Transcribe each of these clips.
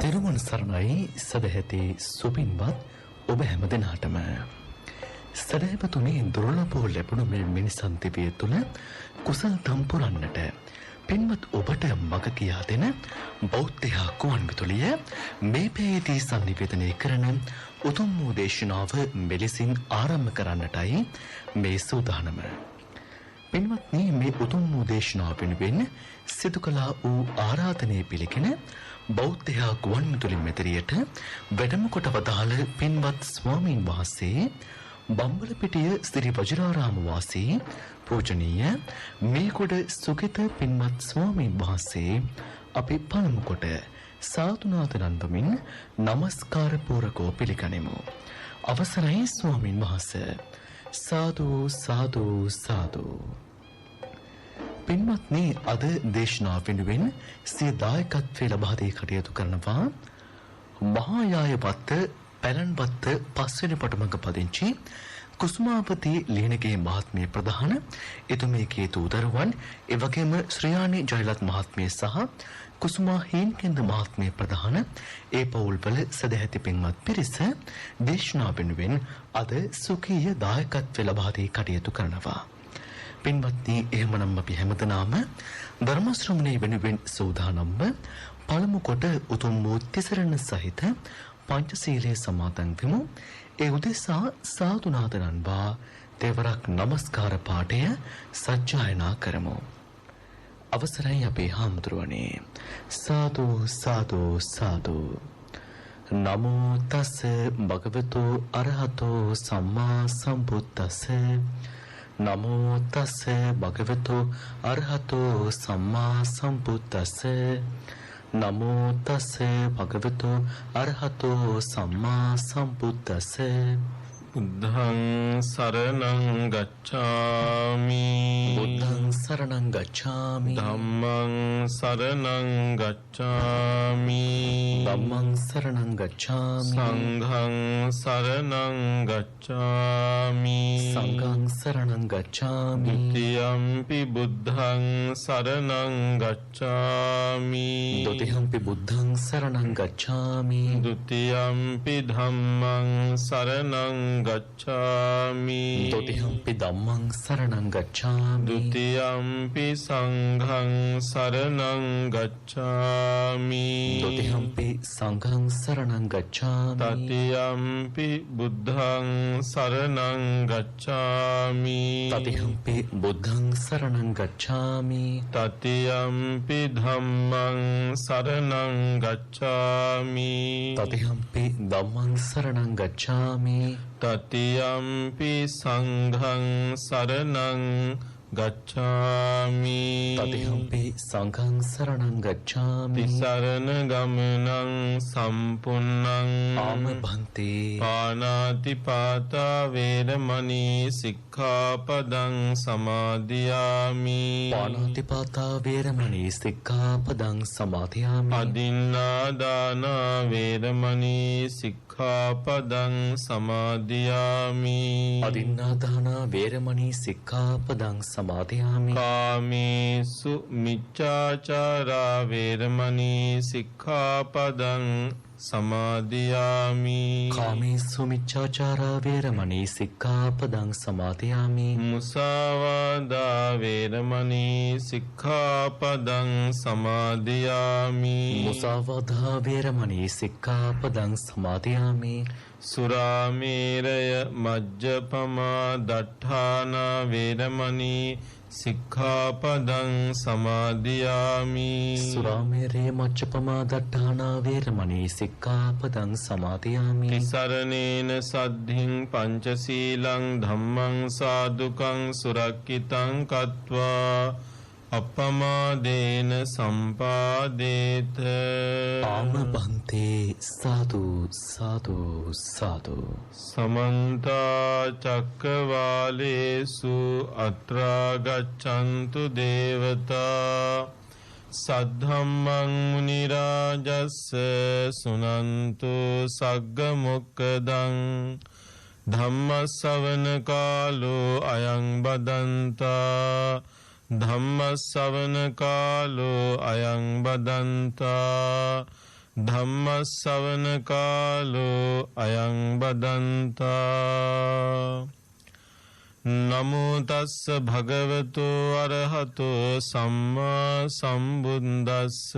තෙරුවන් සරණයි සදැහැති සුපින්වත් ඔබ හැම දිනාටම සදහැවතුනි දුර්ලභව ලැබුණු මේ මිනිසන් දිවිය තුල කුසල් දම් පුරන්නට පින්වත් ඔබට මඟ කියා දෙන බෞද්ධ කුවන්විදුලිය මේ පෙරේදී සංනිවේදනය කරන උතුම් වූ දේශනාව මෙලෙසින් ආරම්භ කරන්නටයි මේ සූදානම. පින්වත්නි මේ උතුම් වූ දේශනාව වෙනුවෙන් සිදු කළා වූ ආරාධනය පිළිගෙන බෞද්ධ ගුවන්විදුලි මෙතරියට වැඩම කොට වදාළ පින්වත් ස්වාමීන් වහන්සේ බම්බලපිටිය ශ්‍රී වජිරාරාම වාසී පූජනීය මේගොඩ සුගත පින්වත් ස්වාමීන් වහන්සේ අපි පළමු කොට සාදුනාද නන්දමින් নমස්කාර පූරකව පිළිගනිමු. අවසරයි ස්වාමීන් වහන්සේ. සාදු සාදු සාදු. පින්වත්නි අද දේශනාව වෙනුවෙන් සිය දායකත්වය ලබා දී කටයුතු කරනවා මහායායවත්ත පැලන්වත්ත පස්වෙනි පටමග පදිංචි කුසුමාවති ලියනගේ මහත්මිය ප්‍රධාන එතුමියගේ දූදරුවන් එවැගේම ශ්‍රියානි ජයලත් මහත්මිය සහ කුසුමා හීන්කෙන්ද මහත්මිය ප්‍රධාන ඒ පවුල්වල සදැහැති පින්වත් පිරිස දේශනාව වෙනුවෙන් අද සුඛීය දායකත්වය ලබා දී කටයුතු කරනවා. පින්වත්නි එහෙමනම් අපි හැමදෙනාම ධර්ම ශ්‍රවණය වෙනුවෙන් සූදානම්ව පළමු කොට උතුම් වූ තිසරණ සහිත පංචශීලයේ සමාදන් වෙමු. ඒ උදෙසා සාදුනාද නන්වා දෙවරක් নমස්කාර පාඨය සජ්ජායනා කරමු. අවසරයි අපේ හාමුදුරුවනේ. සාදු සාදු සාදු. නමෝ තස් භගවතු අරහතෝ සම්මා සම්බුද්දස්ස. නමෝ තස් භගවතු අරහතෝ සම්මා සම්බුද්දස්ස. නමෝ තස් භගවතු අරහතෝ සම්මා සම්බුද්දස්ස. බුද්ධං සරණං ගච්ඡාමි. බුද්ධං සරණං ගච්ඡාමි. ධම්මං සරණං ගච්ඡාමි. ධම්මං සරණං ගච්ඡාමි. සංඝං සරණං ගච්ඡාමි. සංඝං සරණං ගච්ඡාමි. ဒ ුතියම්පි බුද්ධං සරණං ගච්ඡාමි. ဒ ුතියම්පි බුද්ධං සරණං ගච්ඡාමි. ဒ ුතියම්පි ධම්මං සරණං ගච්ඡාමි. ဒ ුතියම්පි ධම්මං සරණං ගච්ඡාමි. ဒ ුතියම්පි සංඝං සරණං ගච්ඡාමි. ဒ ුතියම්පි සංඝං සරණං ගච්ඡාමි. තතියම්පි බුද්ධං සරණං ගච්ඡාමි. තතියම්පි බුද්ධං සරණං ගච්ඡාමි. තතියම්පි ධම්මං සරණං ගච්ඡාමි. තතියම්පි ධම්මං සරණං ගච්ඡාමි. තතියම්පි සංඝං සරණං ගච්ඡාමි. තතියම්පි සංඝං සරණං ගච්ඡාමි. තිසරණ ගමනං සම්පුන්නං ආම භන්තේ. පානාති පාතා වේරමණී සික්ඛාපදං සමාදියාමි. පානාති පාතා වේරමණී සික්ඛාපදං සමාදියාමි. අදින්නා දාන වේරමණී සික්ඛාපදං සමාදියාමි. අදින්නා දාන වේරමණී සික්ඛාපදං සමාදියාමි. කාමේසු මිච්ඡාචාරා වේරමණී සික්ඛාපදං සමාදියාමි. කාමේසු මිච්ඡාචාරා වේරමණී සික්ඛාපදං සමාදියාමි. මුසාවාදා වේරමණී සික්ඛාපදං සමාදියාමි. මුසාවාදා වේරමණී සික්ඛාපදං සමාදියාමි. සුරාමේරය මජ්ජපමා දට්ඨානා වේරමණී සික්ඛාපදං සමාදියාමි. සුරාමේරය මජ්ජපමා දට්ඨානා වේරමණී සික්ඛාපදං සමාදියාමි. තිසරණේන සද්ධින් පංචශීලං ධම්මං සාදුකං සුරක්ඛිතං කତ୍වා අපමාදේන සම්පාදේත. ආම බන්තේ. සාදු සාදු සාදු. සමන්ත චක්කවාලේසු අත්‍රා ගච්ඡන්තු දේවතා සද්ධම්මං මුනි රාජස්ස සුනන්තු සග්ග මොක්ඛදං ධම්ම ශ්‍රවණ කාලෝ අයං බදන්තා ධම්ම ශ්‍රවණ කාලෝ අයං බදන්තා ධම්මස්සවන කාලෝ අයං බදන්තා. නමෝ තස්ස භගවතු අරහතෝ සම්මා සම්බුද්දස්ස.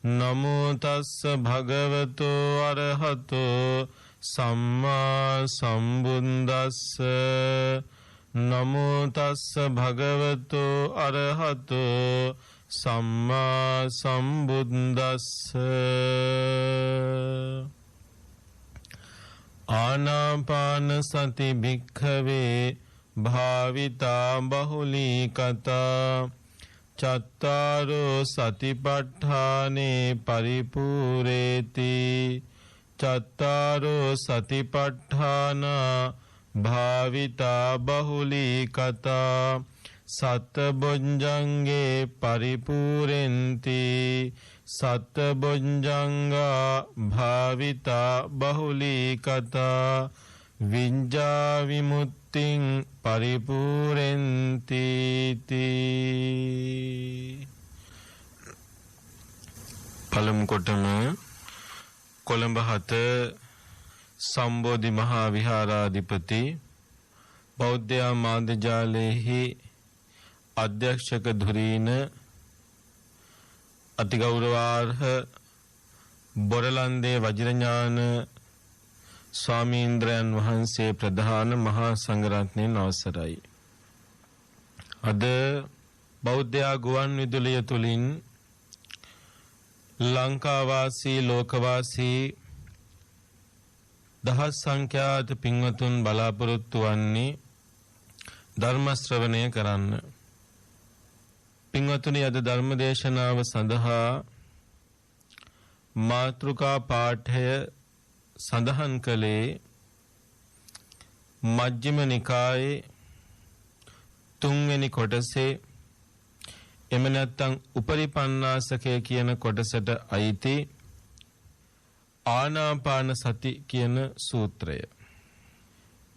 නමෝ තස්ස භගවතු අරහතෝ සම්මා සම්බුද්දස්ස. නමෝ තස්ස භගවතු අරහතෝ සම්මා සම්බුද්දස්ස. ආනාපාන සති භික්ඛවේ භාවිතා බහුලී කතා. චත්තාරෝ සතිපට්ඨානේ පරිපූරේති. චත්තාරෝ සතිපට්ඨානා භාවිතා බහුලී කතා. සතබොඤ්ජංගේ පරිපූරෙන්ති. සතබොඤ්ජංගා භාවිතා බහුලී කතා. විඤ්ඤා විමුක්තිං පරිපූරෙන්ති. පළමු කොටම කොළඹ 7 සම්බෝධි මහා විහාරාධිපති බෞද්ධ මාධ්‍ය ජාලයේහි අධ්‍යක්ෂක ධුරීන අතිගෞරවාර්හ බොරලන්දේ වජිරඥාන ස්වාමීන්ද්‍රයන් වහන්සේ ප්‍රධාන මහා සංඝරත්නයන් අවසරයි. අද බෞද්ධ ගුවන් විදුලිය තුලින් ලංකාවාසී ලෝකවාසී දහස් සංඛ්‍යාත පින්වතුන් බලාපොරොත්තු වන්නේ ධර්ම ශ්‍රවණය කරන්න. පින්වතුනි, අද ධර්ම දේශනාව සඳහා මාතෘකා පාඨය සඳහන් කළේ මජ්ක්‍ධිම නිකායේ 3 වෙනි කොටසේ, එම නැත්නම් උපරිපන්නාසකය කියන කොටසට අයිති ආනාපාන සති කියන සූත්‍රය.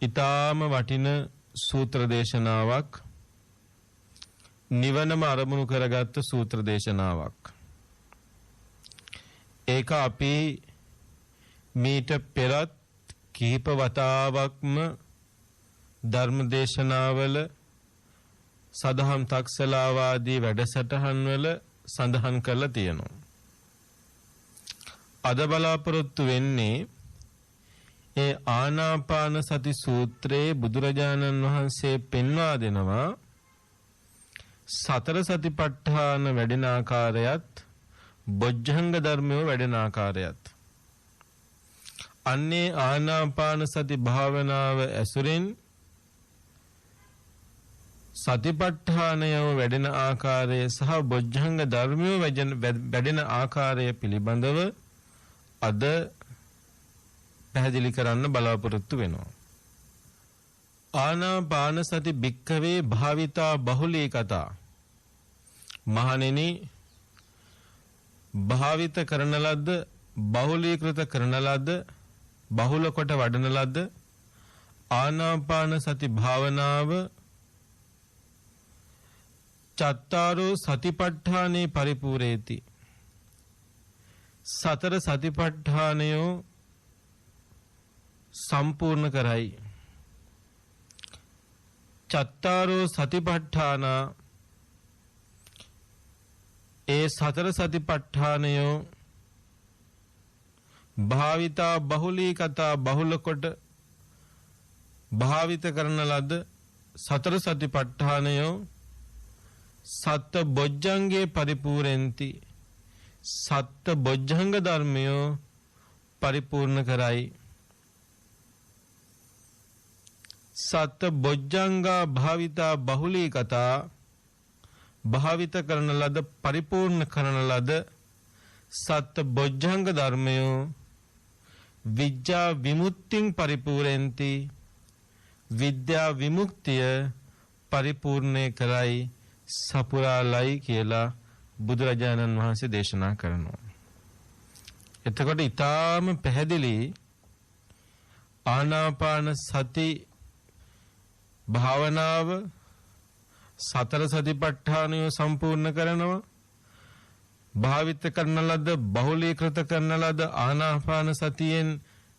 ඊටාම වටින සූත්‍ර දේශනාවක්, නිවනම අරමුණු කරගත්ත සූත්‍ර දේශනාවක්. ඒක අපි මීට පෙරත් කිහිප වතාවක්ම ධර්ම දේශනාවල සදහම් තක්සලාවාදී වැඩසටහන්වල සඳහන් කරලා තියෙනවා. අද බලාපොරොත්තු වෙන්නේ ඒ ආනාපාන සති සූත්‍රයේ බුදුරජාණන් වහන්සේ පෙන්වා දෙනවා සතර සතිපට්ඨාන වැඩෙන ආකාරයත් බොජ්ජංග ධර්මය වැඩෙන ආකාරයත්. අන්නේ ආනාපාන සති භාවනාව ඇසුරෙන් සතිපට්ඨානය වැඩෙන ආකාරය සහ බොජ්ජංග ධර්මය වැඩෙන ආකාරය පිළිබඳව අද පැහැදිලි කරන්න බලාපොරොත්තු වෙනවා. ආනාපාන සති භික්ඛවේ භාවිතා බහුලී කතා. මහණෙනි, භාවිත කරන ලද්ද, බහුලීකృత කරන ලද්ද, බහුල කොට වඩන ලද්ද ආනාපාන සති භාවනාව චත්තාරෝ සතිපට්ඨානේ පරිපූරේති. සතර සතිපට්ඨානයෝ සම්පූර්ණ කරයි. චත්තාරෝ සතිපට්ඨාන, ඒ සතර සතිපට්ඨානයෝ භාවිතා බහුලී කතා බහුල කොට භාවිත කරන ලද සතර සතිපට්ඨානයෝ සත්ත බොජ්ජංගේ පරිපූර්ණෙන්ති. සත්ත බොජ්ජංග ධර්මයෝ පරිපූර්ණ කරයි. සත්ත බොජ්ජංගා භාවිතා බහුලී කතා, භාවිත කරන ලද පරිපූර්ණ කරන ලද සත්ත බොජ්ජංග ධර්මයෝ විද්‍යා විමුක්තිං පරිපූර්ණෙන්ති. විද්‍යා විමුක්තිය පරිපූර්ණේ කරයි, සපුරාලයි කියලා බුදුරජාණන් වහන්සේ දේශනා කරනවා. එතකොට ඊටාම පැහැදිලි ආනාපාන සති භාවනාව සතර සතිපට්ඨානය සම්පූර්ණ කරනවා. භාවිත කරන ලද බහුලීකృత කරන ලද ආනාපාන සතියෙන්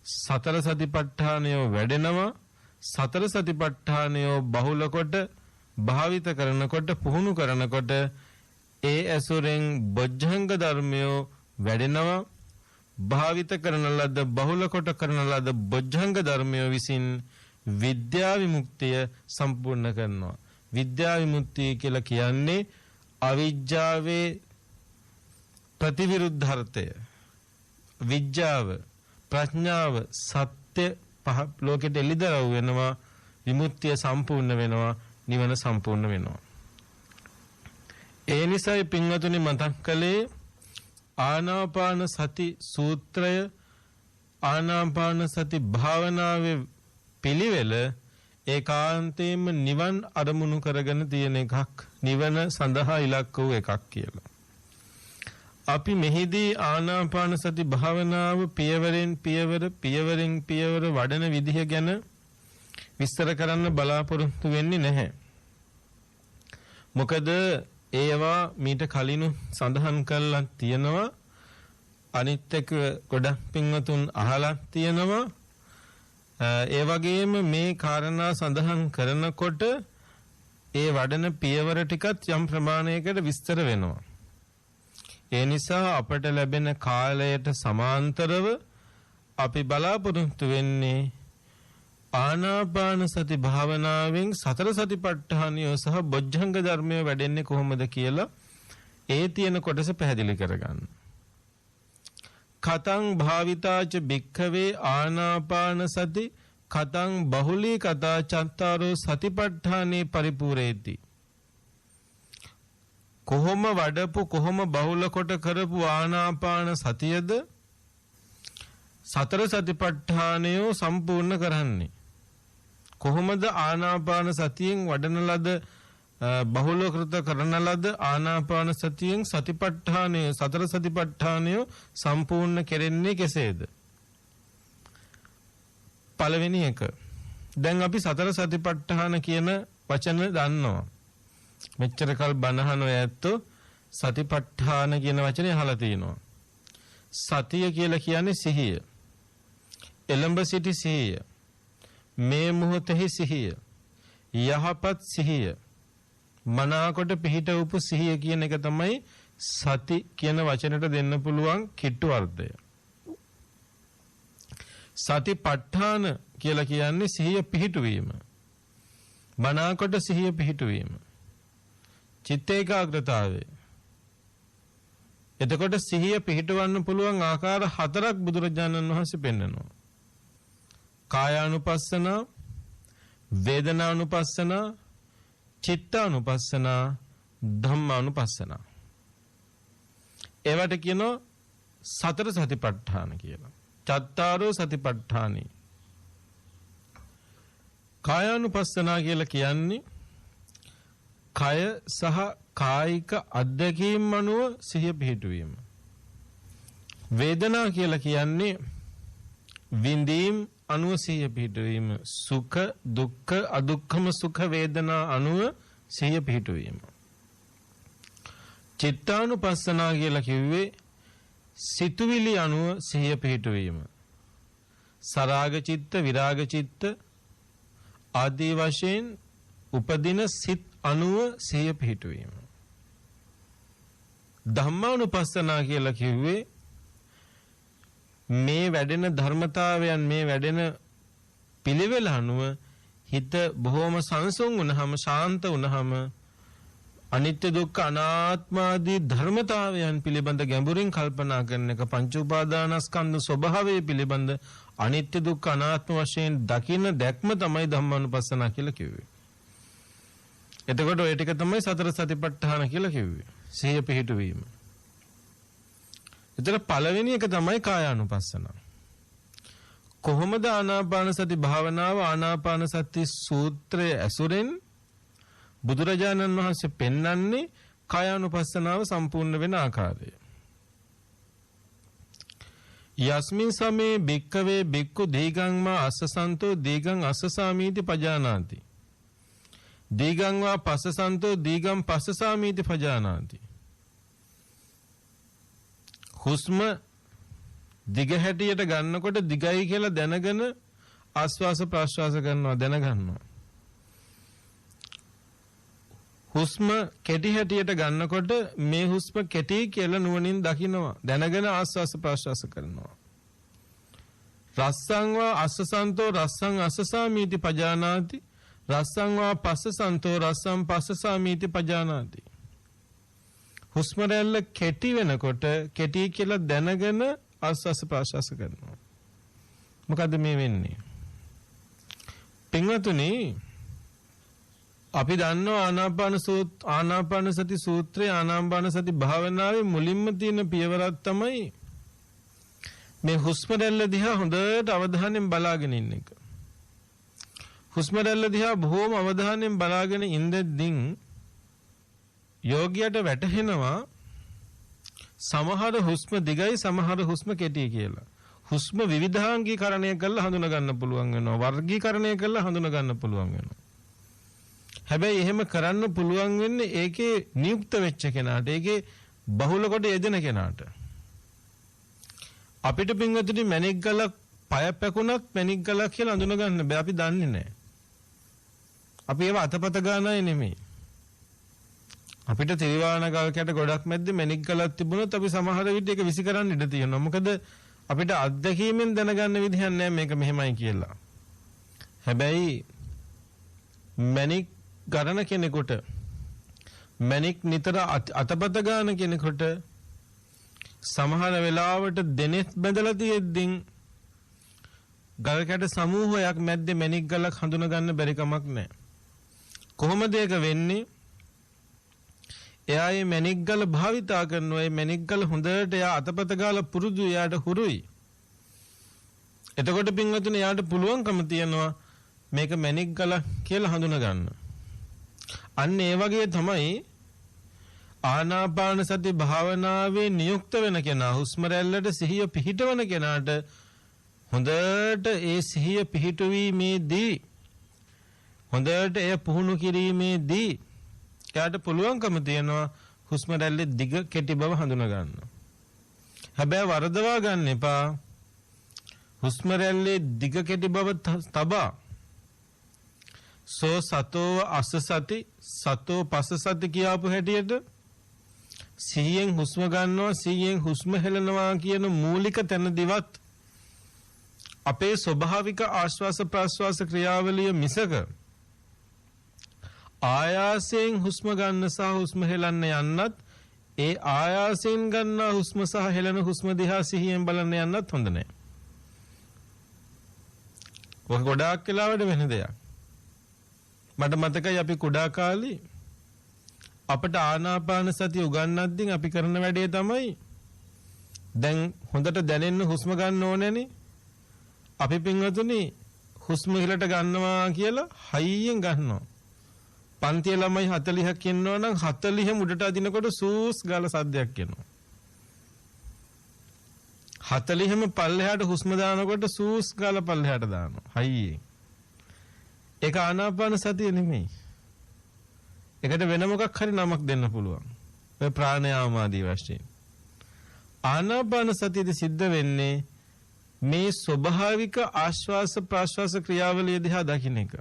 සතර සතිපට්ඨානය වැඩෙනවා. සතර සතිපට්ඨානය බහුල කොට භාවිත කරනකොට පුහුණු කරනකොට ඒ ඇසුරෙන් බොජ්ජංග ධර්මය වැඩෙනවා. භාවිත කරන ලද බහුල කොට කරන ලද බොජ්ජංග ධර්මය විසින් විද්‍යා විමුක්තිය සම්පූර්ණ කරනවා. විද්‍යා විමුක්තිය කියලා කියන්නේ අවිජ්ජාවේ ප්‍රතිවිරුද්ධර්ථය. විද්‍යාව ප්‍රඥාව සත්‍ය පහ ලෝකෙට එළිදරව් වෙනවා. විමුක්තිය සම්පූර්ණ වෙනවා. නිවන සම්පූර්ණ වෙනවා. ඒ නිසායි පින්වතුනි මතක් කළේ ආනාපාන සති සූත්‍රය ආනාපාන සති භාවනාවේ පිළිවෙල ඒකාන්තයෙන්ම නිවන් අරමුණු කරගෙන තියෙන එකක්. නිවන සඳහා ඉලක්ක වූ එකක් කියලා. අපි මෙහිදී ආනාපාන සති භාවනාව පියවරෙන් පියවර වඩන විදිහ ගැන විස්තර කරන්න බලාපොරොත්තු වෙන්නේ නැහැ. මොකද ඒවා මීට කලින් සඳහන් කරලා තියෙනවා. අනිත් එක ගොඩක් පින්වතුන් අහලා තියෙනවා. ඒ වගේම මේ කාරණා සඳහන් කරනකොට ඒ වඩන පියවර ටිකත් යම් ප්‍රමාණයකට විස්තර වෙනවා. ඒ නිසා අපට ලැබෙන කාලයට සමාන්තරව අපි බලාපොරොත්තු වෙන්නේ ආනාපාන සති භාවනාවෙන් සතර සතිපට්ඨානය සහ බොජ්ජංග ධර්මය වැඩෙන්නේ කොහොමද කියලා ඒ තියෙන කොටස පැහැදිලි කරගන්න. කතං භාවිතාච භික්ඛවේ ආනාපාන සති කතං බහුලී කතා චත්තාරෝ සතිපට්ඨානේ පරිපූර්ණේති. කොහොම වඩපු කොහොම බහුල කොට කරපු ආනාපාන සතියද සතර සතිපට්ඨානය සම්පූර්ණ කරන්නේ. කොහොමද ආනාපාන සතියෙන් වඩන ලද බහුලීකృత කරන ලද ආනාපාන සතියෙන් සතිපට්ඨානය සතර සතිපට්ඨානය සම්පූර්ණ කෙරෙන්නේ කෙසේද? පළවෙනි එක. දැන් අපි සතර සතිපට්ඨාන කියන වචන දන්නවා. මෙච්චර කල් බණහන ඔය ඇත්තෝ සතිපට්ඨාන කියන වචනේ අහලා තිනවා. සතිය කියලා කියන්නේ සිහිය. එළඹ සිටි සිහිය. මේ මොහොතෙහි සිහිය. යහපත් සිහිය. මනාකොට පිහිට උපු සිහිය කියන එක තමයි සති කියන වචනට දෙන්න පුළුවන් කිට්ටු අර්ථය. සතිපට්ඨාන කියලා කියන්නේ සිහිය පිහිටුවීම. මනාකොට සිහිය පිහිටුවීම. චිත්ත ඒකාග්‍රතාවය. එතකොට සිහිය පිහිටවන්න පුළුවන් ආකාර 4ක් බුදුරජාණන් වහන්සේ පෙන්නනවා. කායානුපස්සන, වේදනානුපස්සන, චිත්තානුපස්සන, ධම්මානුපස්සන. ඒවට කියනවා සතර සතිපට්ඨාන කියලා. චත්තාරෝ සතිපට්ඨානි. කායානුපස්සන කියලා කියන්නේ කය සහ කායික අත්දැකීම් අනුව සිහිය පිහිටුවීම. වේදනා කියලා කියන්නේ විඳීම් අනුව සිහිය පිහිටුවීම. සුඛ දුක්ඛ අදුක්ඛම සුඛ වේදනා අනුව සිහිය පිහිටුවීම. චිත්තානුපස්සනා කියලා කිව්වේ සිතුවිලි අනුව සිහිය පිහිටුවීම. සරාග චිත්ත විරාග චිත්ත ආදී වශයෙන් උපදින සිත් අනුව සිහිය පිහිටුවීම. ධම්මානුපස්සනා කියලා කිව්වේ මේ වැඩෙන ධර්මතාවයන් මේ වැඩෙන පිළිවෙල අනුව හිත බොහොම සංසුන් වුණාම ශාන්ත වුණාම අනිත්‍ය දුක්ඛ අනාත්ම ආදී ධර්මතාවයන් පිළිබඳ ගැඹුරින් කල්පනා කරන එක පංච උපාදානස්කන්ධ ස්වභාවය පිළිබඳ අනිත්‍ය දුක්ඛ අනාත්ම වශයෙන් දකින්න දැක්ම තමයි ධම්මානුපස්සනා කියලා කිව්වේ. එතකොට ඔය ටික තමයි සතර සතිපට්ඨාන කියලා කිව්වේ. සිහිය පිහිටුවීම. එතන පළවෙනි එක තමයි කායානුපස්සන. කොහොමද ආනාපාන සති භාවනාව ආනාපාන සති සූත්‍රයේ ඇසුරෙන් බුදුරජාණන් වහන්සේ පෙන්වන්නේ කායානුපස්සනාව සම්පූර්ණ වෙන ආකාරය. යස්මින් සමේ භික්ඛවේ භික්ඛු දීගං මා අස්සසන්තෝ දීගං අස්සසාමීති පජානාති. දීගං වා පස්සසන්තෝ දීගං පස්සසාමීති පජානාති. හුස්ම දිග හැටියට ගන්නකොට දිගයි කියලා දැනගෙන ආශ්වාස ප්‍රශ්වාස කරනවා දැනගන්නවා. හුස්ම කෙටි හැටියට ගන්නකොට මේ හුස්ම කෙටි කියලා නුවණින් දකිනවා දැනගෙන ආශ්වාස ප්‍රශ්වාස කරනවා. රස්සං වා අස්සසන්තෝ රස්සං අස්සසාමීති පජානාති රස්සං වා පස්සසන්තෝ රස්සං පස්සසාමීති පජානාති. හුස්ම රැල්ල කෙටි වෙනකොට කෙටි කියලා දැනගෙන ආශ්වාස ප්‍රශ්වාස කරනවා. මොකද මේ වෙන්නේ? පින්වතුනි අපි දන්නවා ආනාපාන සති සූත්‍රයේ ආනාපාන සති භාවනාවේ මුලින්ම තියෙන පියවරක් තමයි මේ හුස්ම රැල්ල දිහා හොඳට අවධානයෙන් බලාගෙන ඉන්න එක. හුස්ම රැල්ල දිහා බොහෝම අවධානයෙන් බලාගෙන ඉඳද්දී යෝගියට වැටහෙනවා සමහර හුස්ම දිගයි සමහර හුස්ම කෙටි කියලා. හුස්ම විවිධාංගීකරණය කරලා හඳුනා ගන්න පුළුවන් වෙනවා. වර්ගීකරණය කරලා හඳුනා ගන්න පුළුවන් වෙනවා. හැබැයි එහෙම කරන්න පුළුවන් වෙන්නේ ඒකේ නියුක්ත වෙච්ච කෙනාට, ඒකේ බහුල කොට යෙදෙන කෙනාට. අපිට පින්වතුනි මැණික් ගලක් පය පැකුණත් මැණික් ගලක් කියලා හඳුනා ගන්න බෑ. අපි දන්නේ නැහැ. අපි ඒව අතපත ගන්නයි නෙමෙයි. අපිට තිරිවාණ ගල් කැට ගොඩක් මැද්දේ මැණික් ගලක් තිබුණොත් අපි සමහර විට ඒක විසි කරන්න ඉඩ තියෙනවා. මොකද අපිට අත්දැකීමෙන් දැනගන්න විදිහක් නැහැ මේක මෙහෙමයි කියලා. හැබැයි මැණික් ගණන කෙනෙකුට මැණික් නිතර අතපත ගන්න කෙනෙකුට සමහර වෙලාවට දෙනෙත් බැඳලා තියෙද්දී ගල් කැට සමූහයක් මැද්දේ මැණික් ගලක් හඳුනා ගන්න බැරි කමක් නැහැ. කොහොමද ඒක වෙන්නේ? එයා මේ මැණික් ගල භාවිතා කරනවා. මේ මැණික් ගල හොඳට එයා අතපත ගාලා පුරුදු, එයාට හුරුයි. එතකොට පින්වතුනි එයාට පුළුවන්කම තියෙනවා මේක මැණික් ගල කියලා හඳුනා ගන්න. අන්න ඒ වගේ තමයි ආනාපාන සති භාවනාවේ නියුක්ත වෙන කෙනා, හුස්ම රැල්ලට සිහිය පිහිටවන කෙනාට හොඳට ඒ සිහිය පිහිටුවීමේදී, හොඳට එය පුහුණු කිරීමේදී එයාට පුළුවන්කම තියෙනවා හුස්ම රැල්ලේ දිග කෙටි බව හඳුනා ගන්න. හැබැයි වරදවා ගන්න එපා. හුස්ම රැල්ලේ දිග කෙටි බව තබා සෝ සතෝ අස්ස සති සතෝ පස්ස සති කියාපු හැටියට සිහියෙන් හුස්ම ගන්නවා සිහියෙන් හුස්ම හෙලනවා කියන මූලික තැනදිවත් අපේ ස්වභාවික ආශ්වාස ප්‍රාශ්වාස ක්‍රියාවලිය මිසක ආයාසයෙන් හුස්ම ගන්න සහ හුස්ම හෙලන්න යන්නත්, ඒ ආයාසයෙන් ගන්න හුස්ම සහ හෙලන හුස්ම දිහා සිහියෙන් බලන්න යන්නත් හොඳ නැහැ. ඔක ගොඩාක් වෙලාවට වෙන දෙයක්. මට මතකයි අපි කුඩා කාලේ අපට ආනාපාන සතිය උගන්වද්දී අපි කරන වැඩේ තමයි දැන් හොඳට දැනෙන්න හුස්ම ගන්න ඕනේනේ. අපි පින්වතුනි හුස්ම ඉහළට ගන්නවා කියලා හයියෙන් ගන්නවා. පන්තියේ ළමයි 40ක් ඉන්නවා නම් 40 උඩට අදිනකොට සූස් ගාලා සද්දයක් එනවා. 40ම පල්ලෙහාට හුස්ම දානකොට සූස් ගාලා පල්ලෙහාට දානවා හයියෙන්. ඒක ආනාපාන සතිය නෙමෙයි. ඒකට වෙන මොකක් හරි නමක් දෙන්න පුළුවන්. ඔය ප්‍රාණයාම ආදී වශයෙන්. ආනාපාන සතියද සිද්ධ වෙන්නේ මේ ස්වභාවික ආශ්වාස ප්‍රාශ්වාස ක්‍රියාවලිය දිහා දකින්න එක.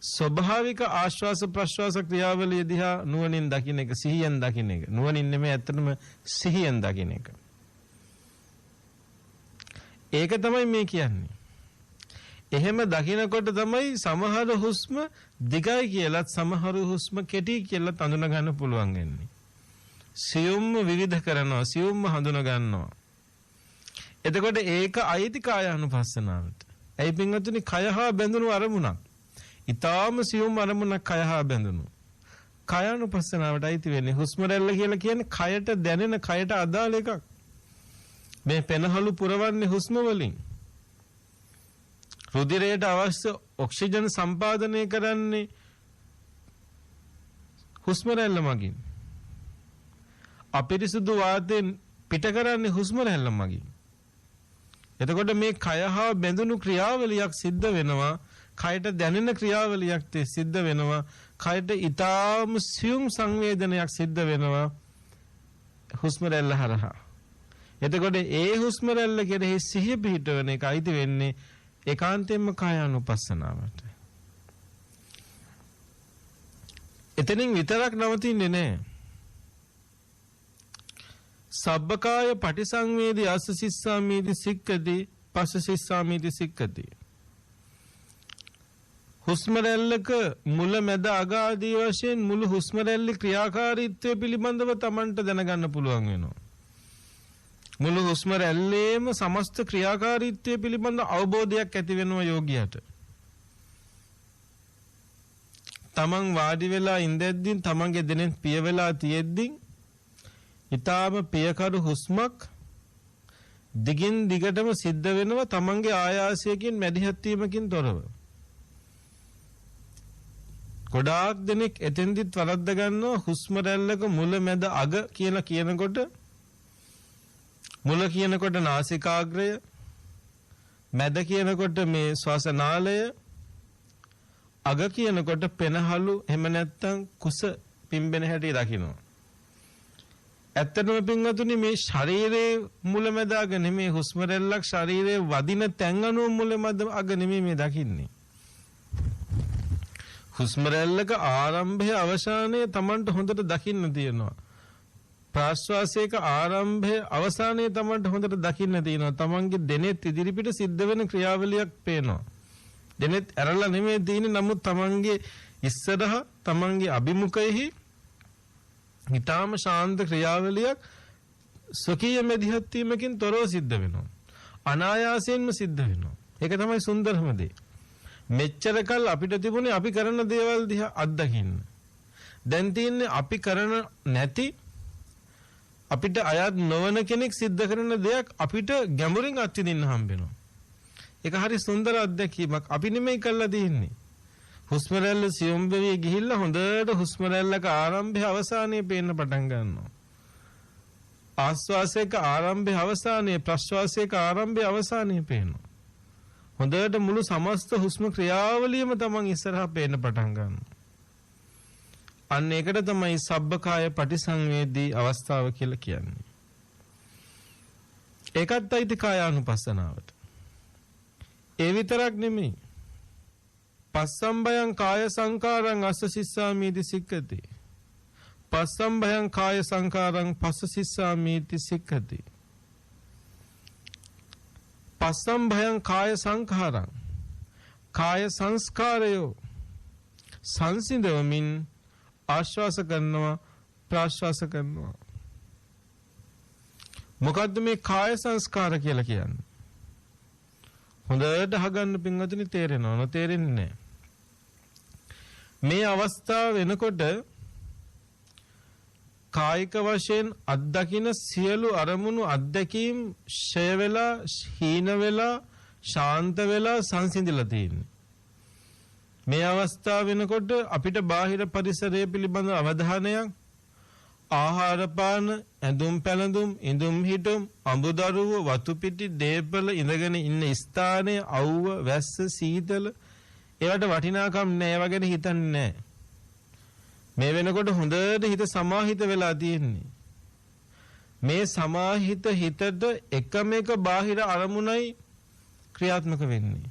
ස්වභාවික ආශ්වාස ප්‍රශ්වාස ක්‍රියාවලිය දිහා නුවණින් දකින්න එක, සිහියෙන් දකින්න එක. නුවණින් නෙමෙයි ඇත්තටම සිහියෙන් දකින්න එක. ඒක තමයි මේ කියන්නේ. එහෙම දකිනකොට තමයි සමහර හුස්ම දිගයි කියලාත් සමහර හුස්ම කෙටි කියලාත් හඳුනා ගන්න පුළුවන් වෙන්නේ. සියුම්ම විවිධ කරනවා, සියුම්ම හඳුනා ගන්නවා. එතකොට ඒක අයිති කාය අනුපස්සනාවට. ඇයි පින්වතුනි කය හා බැඳුණු අරමුණක්. ඊටාම සියුම් අරමුණක් කය හා බැඳුණු. කය අනුපස්සනාවට අයිති වෙන්නේ හුස්ම රැල්ල කියලා කියන්නේ කයට දැනෙන, කයට අදාළ එකක්. මේ පෙනහළු පුරවන්නේ හුස්ම වලින්. රුධිරයට අවශ්‍ය ඔක්සිජන් සම්පාදනය කරන්නේ හුස්ම රැල්ල මගින්. අපිරිසුදු වාතය පිට කරන්නේ හුස්ම රැල්ල මගින්. එතකොට මේ කය හා බැඳුණු ක්‍රියාවලියක් සිද්ධ වෙනවා, කයට දැනෙන ක්‍රියාවලියක් සිද්ධ වෙනවා, කයට ඊටාම සියුම් සංවේදනයක් සිද්ධ වෙනවා හුස්ම රැල්ල හරහා. එතකොට ඒ හුස්ම රැල්ල කෙරෙහි සිහිය පිහිටවන එක අයිති වෙන්නේ ඒකාන්තයෙන්ම කායානුපස්සනාවට. එතනින් විතරක් නවතින්නේ නැහැ. සබ්බකාය පටිසංවේදී අස්ස සිස්සාමීති සික්කති පස්ස සිස්සාමීති සික්කති. හුස්ම රැල්ලක මුල මැද අග ආදී වශයෙන් මුළු හුස්ම රැල්ලේ ක්‍රියාකාරීත්වය පිළිබඳව Tamanට දැනගන්න පුළුවන් වෙනවා. මුළු හුස්ම රැල්ලේම සමස්ත ක්‍රියාකාරීත්වය පිළිබඳ අවබෝධයක් ඇති වෙනවා යෝගියාට. තමන් වාඩි වෙලා ඉඳද්දී තමන්ගේ දෙනෙන් පිය වෙලා තියෙද්දී ඊටාම පියකරු හුස්මක් දිගින් දිගටම සිද්ධ වෙනවා තමන්ගේ ආයාසයකින් මැදිහත් වීමකින් තොරව. ගොඩාක් දෙනෙක් එතෙන්දිත් වරද්ද ගන්නවා හුස්ම රැල්ලක මුල මැද අග කියලා කියනකොට මුල කියනකොට නාසිකාග්‍රය මැද කියනකොට මේ ශ්වාසනාලය අග කියනකොට පෙනහළු එහෙම නැත්නම් කුස පිම්බෙන හැටි දකිනවා. ඇත්තටම පින්වතුනි මේ ශරීරයේ මුල මැද අග නෙමේ හුස්ම රැල්ලක් ශරීරයේ වදින තැන් අනුව මුල මැද අග නෙමේ මේ දකින්නේ. හුස්ම රැල්ලක ආරම්භය අවසානය Tamanට හොඳට දකින්න තියෙනවා. ප්‍රාශ්වාසයක ආරම්භය අවසානය Tamanට හොඳට දකින්න තියෙනවා. Tamanගේ දෙනෙත් ඉදිරිපිට සිද්ධ වෙන ක්‍රියාවලියක් පේනවා. දෙනෙත් ඇරලා නෙමෙයි තියෙන්නේ නමුත් Tamanගේ ඉස්සරහ Tamanගේ අභිමුඛයෙහි ඊටාම ශාන්ත ක්‍රියාවලියක් සොකීය මෙදිහත් වීමකින් තොරව සිද්ධ වෙනවා. අනායාසයෙන්ම සිද්ධ වෙනවා. ඒක තමයි සුන්දරම දේ. මෙච්චර කල් අපිට තිබුණේ අපි කරන දේවල් දිහා අත්දකින්න. දැන් තියෙන්නේ අපි කරන නැති අපිට අයත් නොවන කෙනෙක් සිද්ධ කරන දෙයක් අපිට ගැඹුරින් අත්විඳින්න හම්බ වෙනවා. ඒක හරි සුන්දර අත්දැකීමක්. අපි නෙමෙයි කරලා තියෙන්නේ. හුස්ම රැල්ල සියුම් වෙවි ගිහිල්ලා හොඳට හුස්ම රැල්ලක ආරම්භය අවසානය පේන්න පටන් ගන්නවා. ආශ්වාසයක ආරම්භය අවසානය ප්‍රශ්වාසයක ආරම්භය අවසානය පේනවා. හොඳට මුළු සමස්ත හුස්ම ක්‍රියාවලියම තමන් ඉස්සරහා පේන්න පටන් ගන්නවා. අන්න ඒකට තමයි සබ්බකාය පටිසංවේදී අවස්ථාව කියලා කියන්නේ. ඒකත් අයිති කායානුපස්සනාවට. ඒ විතරක් නෙමෙයි. පස්සම්බයං කාය සංකාරං අස්ස සිස්සාමීති සික්ඛති. පස්සම්බයං කාය සංකාරං පස්ස සිස්සාමීති සික්ඛති. පස්සම්බයං කාය සංඛාරං කාය සංස්කාරයෝ සංසිඳවමින් ආශ්වාස කරනවා ප්‍රාශ්වාස කරනවා. මොකද්ද මේ කාය සංස්කාර කියලා කියන්නේ? හොඳට අහගන්න පින්වතුනි තේරෙනව නොතේරෙන්නේ නැහැ. මේ අවස්ථාව වෙනකොට කායික වශයෙන් අත්දකින සියලු අරමුණු අත්දැකීම් ෂය වෙලා හීන වෙලා ශාන්ත වෙලා සංසිඳිලා තියෙන්නේ. මේ අවස්ථාව වෙනකොට අපිට බාහිර පරිසරය පිළිබඳ අවධානයක් ආහාර පාන ඇඳුම් පැළඳුම් ඉඳුම් හිටුම් අඹදරුව වතු පිටි දේපල ඉඳගෙන ඉන්න ස්ථානය අවුව වැස්ස සීතල ඒවට වටිනාකම් නැහැ. ඒවා ගැන හිතන්නේ නැහැ. මේ වෙනකොට හොඳට හිත සමාහිත වෙලා තියෙන්නේ. මේ සමාහිත හිතට එකම එක බාහිර අරමුණයි ක්‍රියාත්මක වෙන්නේ.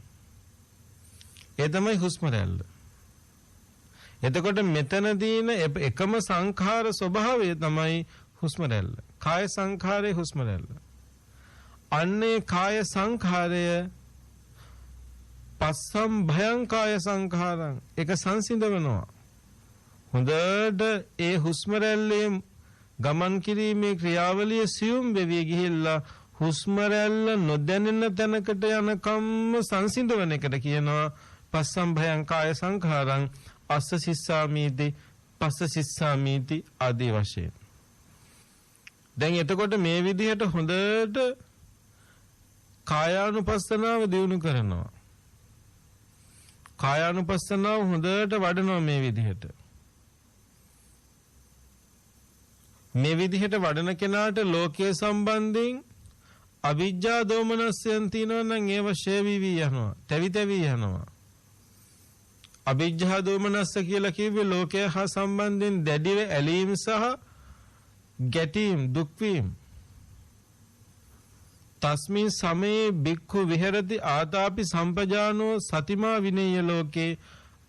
ඒ තමයි හුස්ම රැල්ල. එතකොට මෙතනදීන එකම සංඛාර ස්වභාවය තමයි හුස්ම රැල්ල. කාය සංඛාරයේ හුස්ම රැල්ල. අන්නේ කාය සංඛාරය පස්සම් භයං කාය සංඛාරං ඒක සංසිඳවනවා. හොඳට ඒ හුස්ම රැල්ලේ ගමන් කිරීමේ ක්‍රියාවලිය සියුම් වෙවි ගිහිල්ලා හුස්ම රැල්ල නොදැනෙන තැනකට යනකම්ම සංසිඳවන එකට කියනවා පස්සම් භයං කාය සංඛාරං අස්ස සිස්සාමීති පස්ස සිස්සාමීති ආදී වශයෙන්. දැන් එතකොට මේ විදිහට හොඳට කායානුපස්සනාව දියුණු කරනවා. කායානුපස්සනාව හොඳට වඩනවා මේ විදිහට. මේ විදිහට වඩන කෙනාට ලෝකයේ සම්බන්ධයෙන් අවිජ්ජා දෝමනස්යන් තියෙනවා නම් ඒව ෂේ වී යනවා. තැවි තැවි යනවා. අවිජ්ජා දෝමනස්ස කියලා කිව්වේ ලෝකය හා සම්බන්ධයෙන් දැඩිව ඇලීම සහ ගැටීම් දුක් වීම. තස්මින් සමේ බික්ඛු විහෙරති ආතාපි සම්පජානෝ සතිමා විනේය ලෝකේ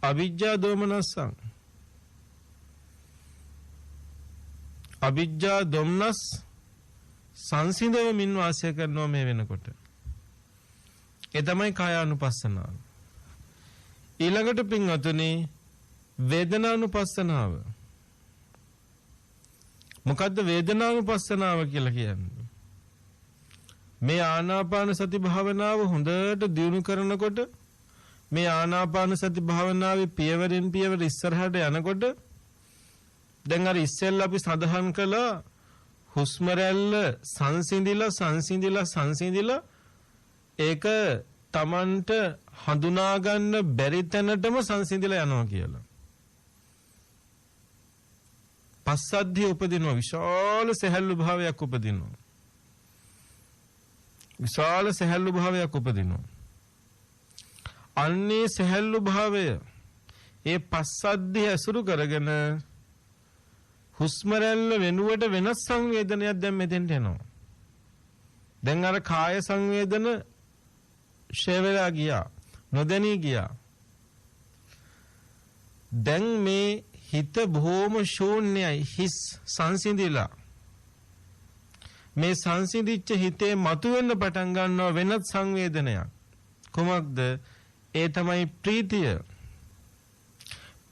අවිජ්ජා දෝමනස්සං. අවිජ්ජා දොම්නස් සංසිඳවමින් වාසය කරනවා මේ වෙනකොට. ඒ තමයි කායානුපස්සනාව. ඊළඟට පින්වතුනි වේදනානුපස්සනාව. මොකද්ද වේදනානුපස්සනාව කියලා කියන්නේ? මේ ආනාපාන සති භාවනාව හොඳට දියුණු කරනකොට මේ ආනාපාන සති භාවනාවේ පියවරෙන් පියවර ඉස්සරහට යනකොට දැන් අර ඉස්සෙල්ලා අපි සඳහන් කළා හුස්ම රැල්ල සංසිඳිලා ඒක Tamanට හඳුනා ගන්න බැරි තැනටම සංසිඳිලා යනවා කියලා. පස්සද්ධිය උපදිනවා, විශාල සැහැල්ලු භාවයක් උපදිනවා. විශාල සැහැල්ලු භාවයක් උපදිනවා. අන්නේ සැහැල්ලු භාවය ඒ පස්සද්ධිය ඇසුරු කරගෙන හුස්ම රැල්ල වෙනුවට වෙනස් සංවේදනයක් දැන් මෙතෙන්ට එනවා. දැන් අර කාය සංවේදන ෂේ වෙලා ගියා, නොදැනී ගියා. දැන් මේ හිත බොහොම ශූන්‍යයි, හිස් සංසිඳිලා. මේ සංසිඳිච්ච හිතේ මතුවෙන්න පටන් ගන්නවා වෙනත් සංවේදනයක්. කොමක්ද? ඒ තමයි ප්‍රීතිය.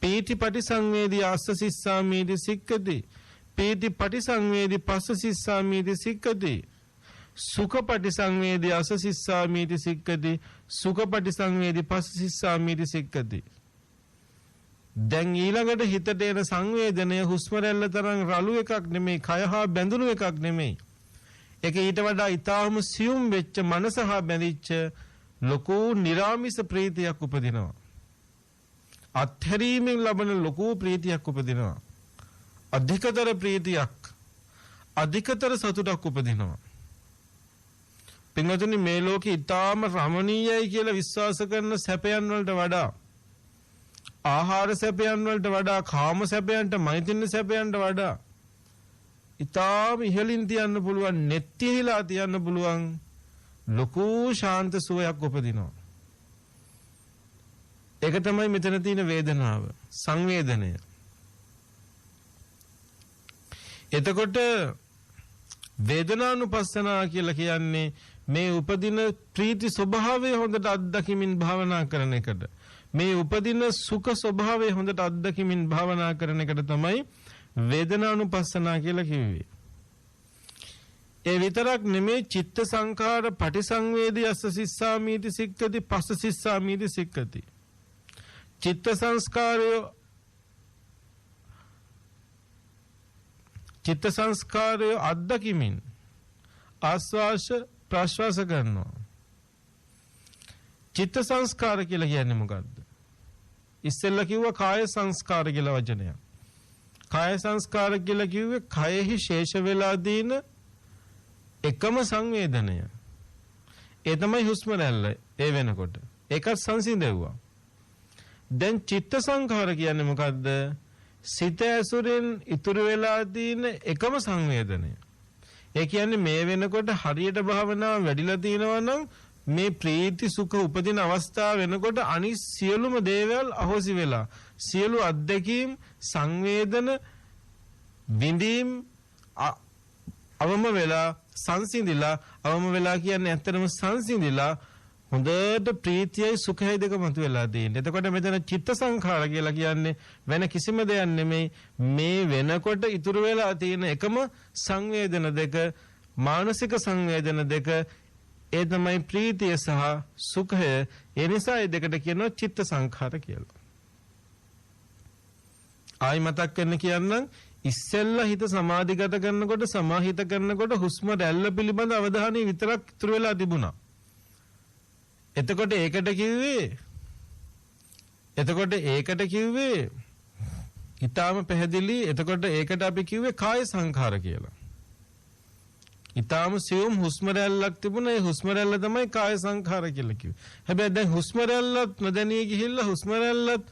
පීති පටිසංවේදී අස්ස සිස්සාමීති සික්කති. පීති පටිසංවේදී පස්ස සිස්සාමීති සික්කති. සුඛ පටිසංවේදී අස්ස සිස්සාමීති සික්කති. සුඛ පටිසංවේදී පස්ස සිස්සාමීති සික්කති. දැන් ඊළඟට හිතට එන සංවේදනය හුස්ම රැල්ල තරම් රළු එකක් නෙමෙයි, කය හා බැඳුණු එකක් නෙමෙයි. ඒක ඊට වඩා ඊටාම සියුම් වෙච්ච මනස හා බැඳිච්ච ලොකු නිරාමිස ප්‍රීතියක් උපදිනවා. අත්හැරීමෙන් ලබන ලොකු ප්‍රීතියක් උපදිනවා. අධිකතර ප්‍රීතියක්, අධිකතර සතුටක් උපදිනවා. පින්වතුනි, මේ ලෝකේ ඊටාම රමණීයයි කියලා විශ්වාස කරන සැපයන් වලට වඩා, ආහාර සැපයන් වලට වඩා, කාම සැපයන්ට, මෛත්‍රින සැපයන්ට වඩා ඊටාම ඉහළින් තියන්න පුළුවන්, nettihiලා තියන්න පුළුවන් ලොකු ශාන්ත සුවයක් උපදිනවා. ඒක තමයි මෙතන තියෙන වේදනාව, සංවේදනය. එතකොට වේදනානුපස්සනා කියලා කියන්නේ මේ උපදින ප්‍රීති ස්වභාවය හොඳට අත්දැකීමින් භාවනා කරන එකට. මේ උපදින සුඛ ස්වභාවය හොඳට අත්දැකීමින් භාවනා කරන එකට තමයි වේදනානුපස්සනා කියලා කිව්වේ. ඒ විතරක් නෙමේ, චිත්ත සංඛාර පටිසංවේදී අස්ස සිස්සාමීති සික්කති පස්ස සිස්සාමීති සික්කති. චිත්ත සංස්කාරය අත්දැකීමින් ආස්වාස ප්‍රාශ්වාස කරනවා. චිත්ත සංස්කාර කියලා කියන්නේ මොකද්ද? ඉස්සෙල්ලා කිව්වා කාය සංස්කාර කියලා වචනයක්. කාය සංස්කාර කියලා කිව්වේ කයෙහි ශේෂ වෙලා දින එකම සංවේදනය. ඒ තමයි හුස්ම රැල්ල. ඒ වෙනකොට ඒකත් සංසිඳෙව්වා. දැන් චිත්ත සංඛාර කියන්නේ මොකද්ද? සිත ඇසුරෙන් ඉතුරු වෙලා තියෙන එකම සංවේදනය. ඒ කියන්නේ මේ වෙනකොට හරියට භාවනාව වැඩිලා තියෙනවා නම් මේ ප්‍රීති සුඛ උපදින අවස්ථාව වෙනකොට අනිත් සියලුම දේවල් අහෝසි වෙලා, සියලු අත්දැකීම්, සංවේදන, විඳීම් අවම වෙලා, සංසිඳිලා, අවම වෙලා කියන්නේ ඇත්තටම සංසිඳිලා හොඳට ප්‍රීතියයි සුඛයයි දෙක මතුවලා තියෙනවා. එතකොට මෙතන චිත්ත සංඛාර කියලා කියන්නේ වෙන කිසිම දෙයක් නෙමෙයි, මේ වෙනකොට ඉතුරු වෙලා තියෙන එකම සංවේදන දෙක, මානසික සංවේදන දෙක. ඒ තමයි ප්‍රීතිය සහ සුඛය. ඒ නිසා මේ දෙකට කියනවා චිත්ත සංඛාර කියලා. ආයි මතක් කරන්න කියන්නම්, ඉස්සෙල්ලා හිත සමාධිගත කරනකොට, සමාහිත කරනකොට හුස්ම රැල්ල පිළිබඳ අවධානය විතරක් ඉතුරු වෙලා තිබුණා. එතකොට ඒකට කිව්වේ ඊටාම පැහැදිලි. එතකොට ඒකට අපි කිව්වේ කාය සංඛාර කියලා. ඊටාම සියුම් හුස්ම රැල්ලක් තිබුණා. ඒ හුස්ම රැල්ල තමයි කාය සංඛාර කියලා කිව්වේ. හැබැයි දැන් හුස්ම රැල්ලත් නොදැනී ගිහිල්ලා හුස්ම රැල්ලත්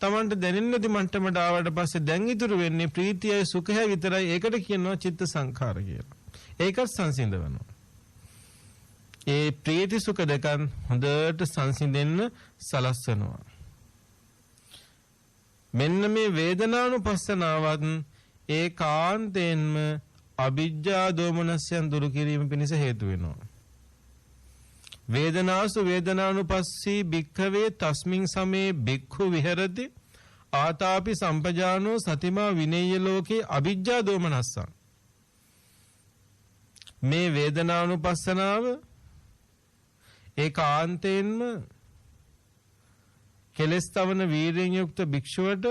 Tamanට දැනෙන්නේ නැති මට්ටමට ආවට පස්සේ දැන් ඉතුරු වෙන්නේ ප්‍රීතියයි සුඛයයි විතරයි. ඒකට කියනවා චිත්ත සංඛාර කියලා. ඒකත් සංසිඳවනවා. ඒ ප්‍රීති සුඛ දෙකන් හොඳට සංසිඳෙන්න සලස්වනවා. මෙන්න මේ වේදනානුපස්සනාවත් ඒකාන්තයෙන්ම අවිජ්ජා දෝමනස්යන් දුරු කිරීම පිණිස හේතු වෙනවා. වේදනාසු වේදනානුපස්සී භික්ඛවේ තස්මින් සමේ භික්ඛු විහෙරති ආතාපි සම්පජානෝ සතිමා විනේය ලෝකේ අවිජ්ජා දෝමනස්සං. මේ වේදනානුපස්සනාව ඒකාන්තයෙන්ම කෙලස් තවන වීර්යෙන් යුක්ත භික්ෂුවට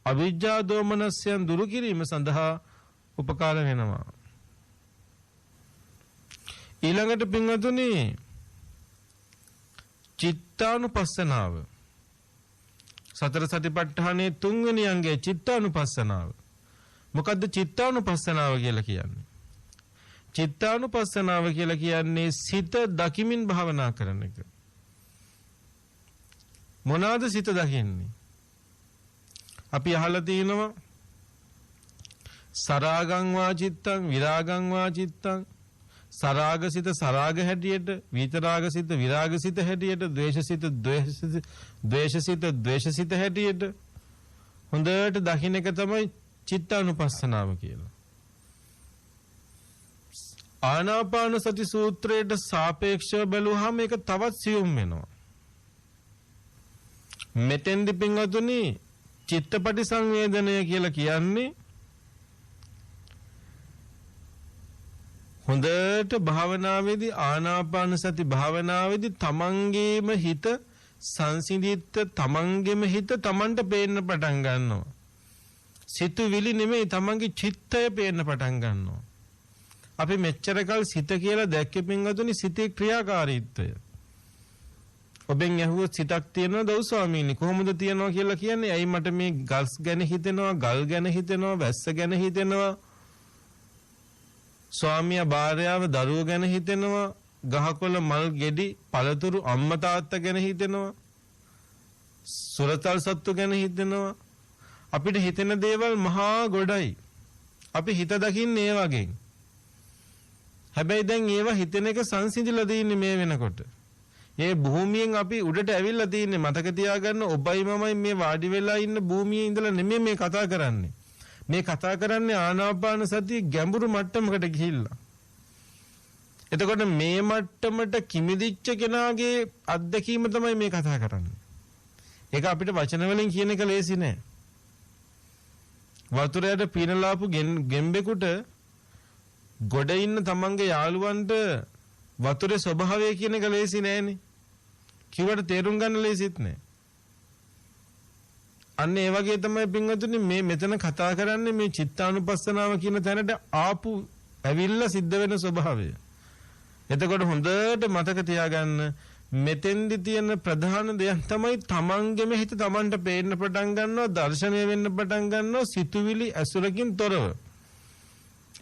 අවිජ්ජා දෝමනස්යන් දුරු කිරීම සඳහා උපකාර වෙනවා. ඊළඟට පින්වතුනි චිත්තානුපස්සනාව සතර සතිපට්ඨානයේ තුන්වෙනි අංගය චිත්තානුපස්සනාව. මොකද්ද චිත්තානුපස්සනාව කියලා කියන්නේ? චිත්තානුපස්සනාව කියලා කියන්නේ සිත දකිමින් භාවනා කරන එක. මොනවාද සිත දකින්නේ? අපි අහලා තිනවා සරාගං වා චිත්තං විරාගං වා චිත්තං, සරාගසිත සරාග හැටියට, විතරාගසිත විරාගසිත හැටියට, ද්වේෂසිත ද්වේෂසිත හැටියට හොඳට දකින්න එක තමයි චිත්තානුපස්සනාව කියලා. ආනාපාන සති සූත්‍රයට සාපේක්ෂව බැලුවහම ඒක තවත් සියුම් වෙනවා. මෙතෙන්දි පින්වතුනි චිත්තපටි සංවේදනය කියලා කියන්නේ හොඳට භාවනාවේදී ආනාපාන සති භාවනාවේදී තමන්ගේම හිත සංසිඳිත, තමන්ගේම හිත තමන්ට පේන්න පටන් ගන්නවා. සිතුවිලි නෙමෙයි තමන්ගේ චිත්තය පේන්න පටන් ගන්නවා. අපි මෙච්චර කල් සිත කියලා දැක්කේ පින්වතුනි සිතේ ක්‍රියාකාරීත්වය. ඔබෙන් ඇහුවොත් සිතක් තියෙනවද ස්වාමීනි? කොහොමද තියනවා කියලා කියන්නේ? ඇයි මට මේ ගස් ගැන හිතෙනවා, ගල් ගැන හිතෙනවා, වැස්ස ගැන හිතෙනවා, ස්වාමියා භාර්යාව දරුවෝ ගැන හිතෙනවා, ගහකොළ මල් ගෙඩි පළතුරු අම්මා තාත්තා ගැන හිතෙනවා, සුරතල් සත්තු ගැන හිතෙනවා. අපිට හිතෙන දේවල් මහා ගොඩයි. අපි හිත දකින්නේ ඒ වගේ. හැබැයි දැන් ඒවා හිතෙන එක සංසිඳිලා තියෙන්නේ මේ වෙනකොට. ඒ භූමියෙන් අපි උඩට ඇවිල්ලා තියෙන්නේ. මතක තියාගන්න, ඔබයි මමයි මේ වාඩි වෙලා ඉන්න භූමියේ ඉඳලා නෙමෙයි මේ කතා කරන්නේ. මේ කතා කරන්නේ ආනාපාන සතිය ගැඹුරු මට්ටමකට ගිහිල්ලා. එතකොට මේ මට්ටමට කිමිදිච්ච කෙනාගේ අත්දැකීම තමයි මේ කතා කරන්නේ. ඒක අපිට වචන වලින් කියන එක ලේසි නෑ. වතුරයට පීනලාපු ගෙම්බෙකුට ගොඩ ඉන්න තමන්ගේ යාළුවන්ට වතුරේ ස්වභාවය කියන එක ලේසි නෑනේ. කිව්වට තේරුම් ගන්න ලේසිත් නෑ. අන්න ඒ වගේ තමයි පින්වතුනි මේ මෙතන කතා කරන්නේ මේ චිත්තානුපස්සනාව කියන තැනට ආපු ඇවිල්ලා සිද්ධ වෙන ස්වභාවය. එතකොට හොඳට මතක තියාගන්න මෙතෙන්දි තියෙන ප්‍රධාන දෙයක් තමයි තමන්ගේම හිත තමන්ට පේන්න පටන් ගන්නවා, දර්ශනය වෙන්න පටන් ගන්නවා සිතුවිලි ඇසුරකින් තොරව.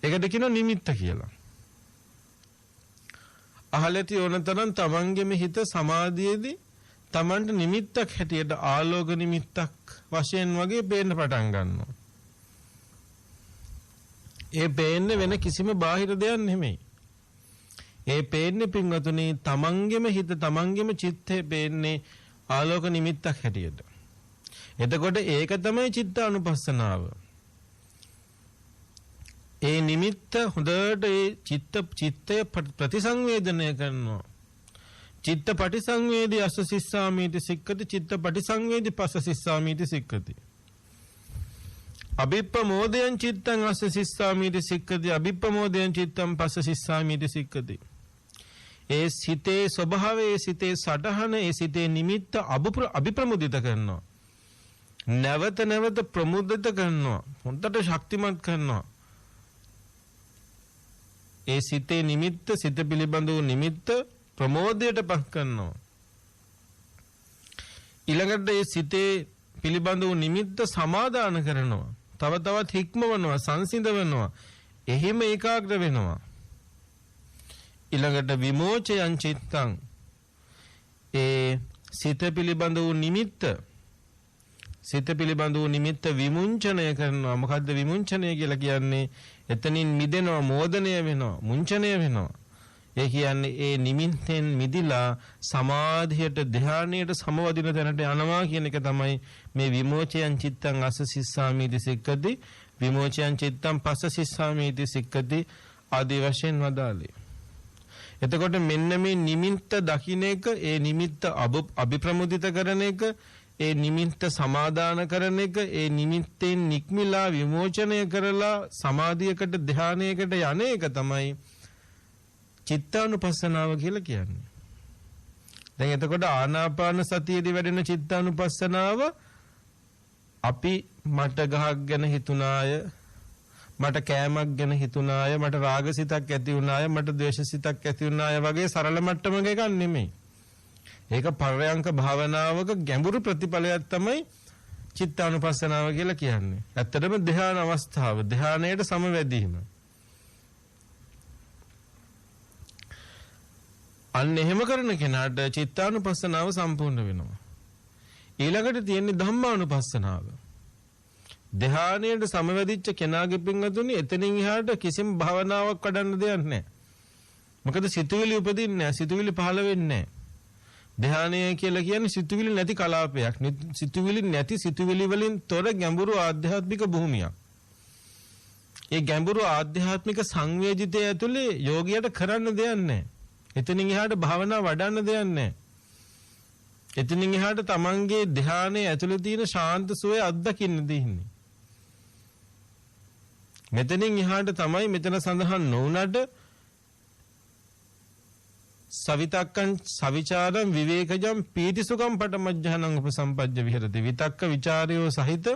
ඒකට කියනවා නිමිත්ත කියලා. අහලති ඕනතරම් තමන්ගේම හිත සමාධියේදී තමන්ට නිමිත්තක් හැටියට ආලෝක නිමිත්තක් වශයෙන් වගේ පේන්න පටන් ගන්නවා. ඒ පේන්නේ වෙන කිසිම බාහිර දෙයක් නෙමෙයි. ඒ පේන්නේ පින්වතුනි තමන්ගේම හිත තමන්ගේම චිත්තේ පේන්නේ ආලෝක නිමිත්තක් හැටියට. එතකොට ඒක තමයි චිත්තානුපස්සනාව. ඒ නිමිත්ත හොඳට ඒ චිත්තය ප්‍රතිසංවේදනය කරනවා. චිත්ත පටිසංවේදී අස්ස සිස්සාමීති සික්කති, චිත්ත පටිසංවේදී පස්ස සිස්සාමීති සික්කති. අභිප්පමෝදයන් චිත්තං අස්ස සිස්සාමීති සික්කති, අභිප්පමෝදයන් චිත්තං පස්ස සිස්සාමීති සික්කති. ඒ සිතේ ස්වභාවය, ඒ සිතේ සටහන, ඒ සිතේ නිමිත්ත අභිප්‍රමුදිත කරනවා. නැවත නැවත ප්‍රමුදිත කරනවා. හොඳට ශක්තිමත් කරනවා. ඒ සිතේ නිමිත්ත, සිත පිළිබඳ වූ නිමිත්ත ප්‍රමෝදයට පත් කරනවා. ඊළඟට ඒ සිතේ පිළිබඳ වූ නිමිත්ත සමාදාන කරනවා. තව තවත් හික්මවනවා, සංසිඳවනවා. එහිම ඒකාග්‍ර වෙනවා. ඊළඟට විමෝචයන් චිත්තං, ඒ සිත පිළිබඳ වූ නිමිත්ත, සිත පිළිබඳ වූ නිමිත්ත විමුංචනය කරනවා. මොකද්ද විමුංචනය කියලා කියන්නේ? එතනින් මිදෙනවා, මෝදනය වෙනවා, මුංචනය වෙනවා. ඒ කියන්නේ ඒ නිමිත්තෙන් මිදිලා සමාධියට ධානයට සමවදින තැනට යනවා කියන එක තමයි මේ විමෝචයන් චිත්තං අස්ස සිස්සාමීති සික්කති විමෝචයන් චිත්තං පස්ස සිස්සාමීති සික්කති ආදී වශයෙන් වදාළේ. එතකොට මෙන්න මේ නිමිත්ත දකින්න එක, ඒ නිමිත්ත අභිප්‍රමුදිත කරන එක, ඒ නිමිත්ත සමාදාන කරන එක, ඒ නිමිත්තෙන් නික්මිලා විමෝචනය කරලා සමාධියකට ධානයකට යන එක තමයි චිත්තානුපස්සනාව කියලා කියන්නේ. දැන් එතකොට ආනාපාන සතියේදී වැඩෙන චිත්තානුපස්සනාව අපි මට ගහක් ගැන හිතුණාය, මට කෑමක් ගැන හිතුණාය, මට රාගසිතක් ඇති වුණාය, මට ද්වේෂසිතක් ඇති වුණාය වගේ සරල මට්ටමක එකක් නෙමෙයි. ඒක පර්යංක භාවනාවක ගැඹුරු ප්‍රතිඵලයක් තමයි චිත්තානුපස්සනාව කියලා කියන්නේ. ඇත්තටම ධ්‍යාන අවස්ථාව, ධ්‍යානයට සමවැදීම. අන්න එහෙම කරන කෙනාට චිත්තානුපස්සනාව සම්පූර්ණ වෙනවා. ඊළඟට තියෙන්නේ ධම්මානුපස්සනාව. ධ්‍යානයට සමවැදිච්ච කෙනාගේ පින්වතුනි එතනින් එහාට කිසිම භාවනාවක් වඩන්න දෙයක් නැහැ. මොකද සිතුවිලි උපදින්නේ නැහැ, සිතුවිලි පහළ වෙන්නේ නැහැ. ධ්‍යානය කියලා කියන්නේ සිතුවිලි නැති කලාපයක්. සිතුවිලි නැති සිතුවිලි වලින් තොර ගැඹුරු ආධ්‍යාත්මික භූමියක්. ඒ ගැඹුරු ආධ්‍යාත්මික සංවේදිතය ඇතුලේ යෝගියට කරන්න දෙයක් නැහැ. එතනින් එහාට භාවනා වඩන්න දෙයක් නැහැ. එතනින් එහාට තමන්ගේ ධ්‍යානයේ ඇතුලේ තියෙන ශාන්ත සුවය අත්දකින්න දෙන්නේ. මෙතනින් එහාට තමයි මෙතන සඳහන් නොවුනට සවිතක්කං සවිචාරං විවේකජං පීතිසුඛං පටමජ්ජහනං උපසම්පජ්ජ විහෙරති. විතක්ක ਵਿਚාරයෝ සහිත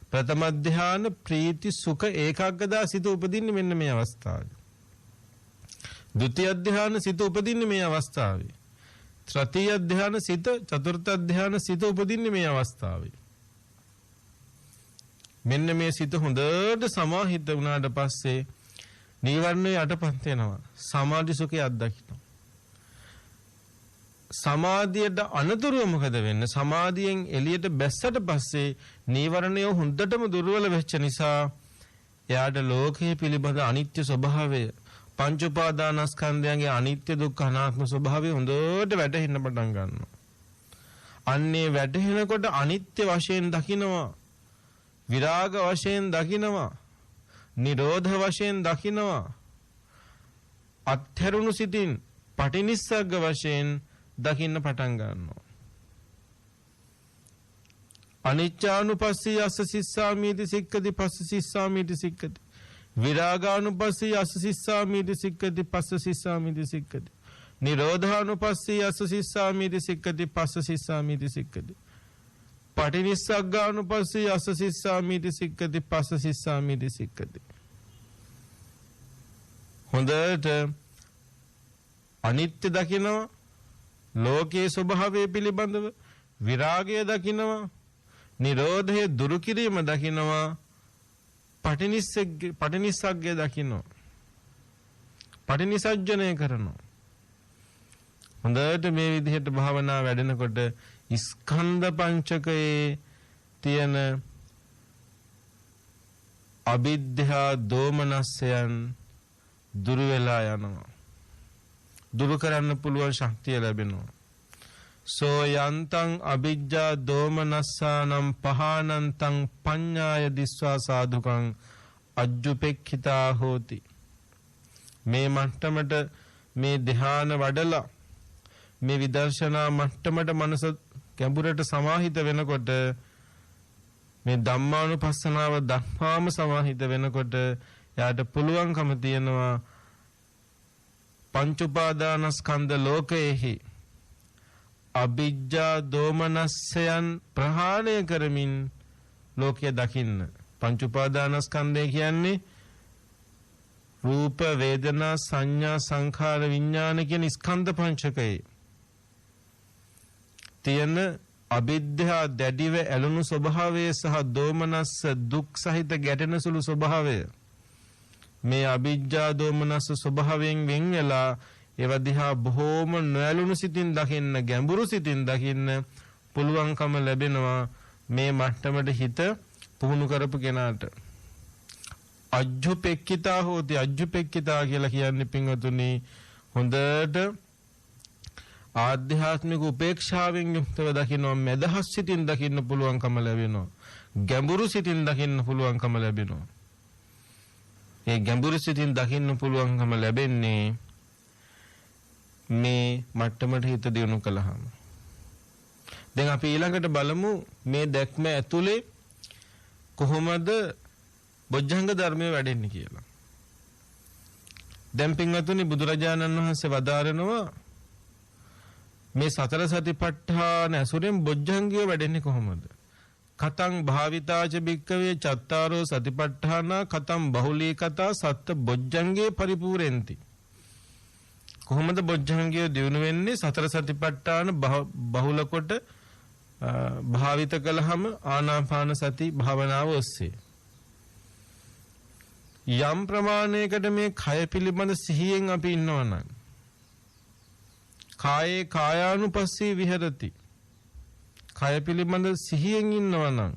ප්‍රථම ධ්‍යාන ප්‍රීති සුඛ ඒකාග්‍රතා සිත උපදින්නේ මෙන්න මේ අවස්ථාවේ. ဒုတိ ය ධ්‍යාන සිත උපදින්නේ මේ අවස්ථාවේ. තෘතිය ධ්‍යාන සිත, චතුර්ථ ධ්‍යාන සිත උපදින්නේ මේ අවස්ථාවේ. මෙන්න මේ සිත හොඳට සමාහිත වුණාට පස්සේ නීවරණ යටපත් වෙනවා. සමාධි සුඛය අත්දකින්න. සමාධියට අනතුරුව මොකද වෙන්නේ? සමාධියෙන් එළියට බැස්සට පස්සේ නීවරණය හොඳටම දුර්වල වෙච්ච නිසා එයාට ලෝකයේ පිළිබඳ අනිත්‍ය ස්වභාවය, පංච උපාදානස්කන්ධයන්ගේ අනිත්‍ය දුක්ඛ අනාත්ම ස්වභාවය හොඳට වැටහෙන්න පටන් ගන්නවා. අන්නේ වැටහෙනකොට අනිත්‍ය වශයෙන් දකිනවා, විරාග වශයෙන් දකිනවා, නිරෝධ වශයෙන් දකිනවා, අත්හැරුණු සිටින් පටිනිස්සග්ග වශයෙන් දකින්න පටන් ගන්නවා. අනිච්චානුපස්සී අස්ස සිස්සාමීති සික්කති පස්ස සිස්සාමීති සික්කති. විරාගානුපස්සී අස්ස සිස්සාමීති සික්කති පස්ස සිස්සාමීති සික්කති. නිරෝධානුපස්සී අස්ස සිස්සාමීති සික්කති පස්ස සිස්සාමීති සික්කති. පටිනිස්සග්ගානුපස්සී අස්ස සිස්සාමීති සික්කති පස්ස සිස්සාමීති සික්කති. හොඳට අනිත්‍ය දකිනවා, ලෝකයේ ස්වභාවය පිළිබඳව විරාගය දකිනවා, නිරෝධය දුරු කිරීම දකිනවා, පටිනිස්සග්ගය දකිනවා, පටිනිසජ්ජනය කරනවා. හොඳට මේ විදිහට භාවනා වැඩෙනකොට ස්කන්ධ පංචකයේ තියෙන අවිද්‍යා දෝමනස්යන් දුරු වෙලා යනවා. දුරු කරන්න පුළුවන් ශක්තිය ලැබෙනවා. සෝ යන්තං අවිජ්ජා දෝමනස්සානම් පහානන්තං පඤ්ඤාය දිස්වා සාධුකං අජ්ජුපෙක්ඛිතා හෝති. මේ මට්ටමට මේ ධ්‍යාන වඩලා මේ විදර්ශනා මට්ටමට මනස ගැඹුරට සමාහිත වෙනකොට, මේ ධම්මානුපස්සනාව දක්වාම සමාහිත වෙනකොට යාට පුළුවන්කම තියෙනවා පංච උපාදානස්කන්ධ ලෝකයේහි අවිජ්ජා දෝමනස්සයන් ප්‍රහාණය කරමින් ලෝකය දකින්න. පංච උපාදානස්කන්ධය කියන්නේ රූප, වේදනා, සංඥා, සංඛාර, විඥාන කියන ස්කන්ධ පංචකයේ තියෙන අවිද්‍යා දැඩිව ඇලුණු ස්වභාවය සහ දෝමනස්ස දුක් සහිත ගැටෙන සුළු ස්වභාවය, මේ අවිජ්ජා දෝමනස්ස ස්වභාවයෙන් වෙන් වෙලා ඒව දිහා බොහෝම නොඇලුණු සිතින් දකින්න, ගැඹුරු සිතින් දකින්න පුළුවන්කම ලැබෙනවා මේ මට්ටමට හිත පුහුණු කරපු කෙනාට. අජ්ජුපෙක්ඛිතා හෝති. අජ්ජුපෙක්ඛිතා කියලා කියන්නේ පින්වතුනි හොඳට ආධ්‍යාත්මික උපේක්ෂාවෙන් යුක්තව දකිනවා, මෙදහස් සිතින් දකින්න පුළුවන්කම ලැබෙනවා, ගැඹුරු සිතින් දකින්න පුළුවන්කම ලැබෙනවා. ඒ ගැඹුරු සිතින් දකින්න පුළුවන්කම ලැබෙන්නේ මේ මට්ටමට හිත දියුණු කළාම. දැන් අපි ඊළඟට බලමු මේ දැක්ම ඇතුලේ කොහොමද බොජ්ජංග ධර්මයේ වැඩෙන්නේ කියලා. දැන් පින්වතුනි බුදුරජාණන් වහන්සේ වදාරනවා මේ සතර සතිපට්ඨාන ඇසුරෙන් බොජ්ජංගය වැඩෙන්නේ කොහොමද? කතං භාවිතාච භික්කවේ චත්තාරෝ සතිපට්ඨානා කතං බහුලී කතා සත්ත බොජ්ජංගේ පරිපූර්ණති. කොහොමද බොජ්ජංගය දියුණු වෙන්නේ? සතර සතිපට්ඨාන බහුල කොට භාවිත කළාම ආනාපාන සති භාවනාව ඔස්සේ යම් ප්‍රමාණයකට මේ කය පිළිබඳ සිහියෙන් අපි ඉන්නවා නම් කායේ කායානුපස්සී විහෙරති, කය පිළිබඳ සිහියෙන් ඉන්නවා නම්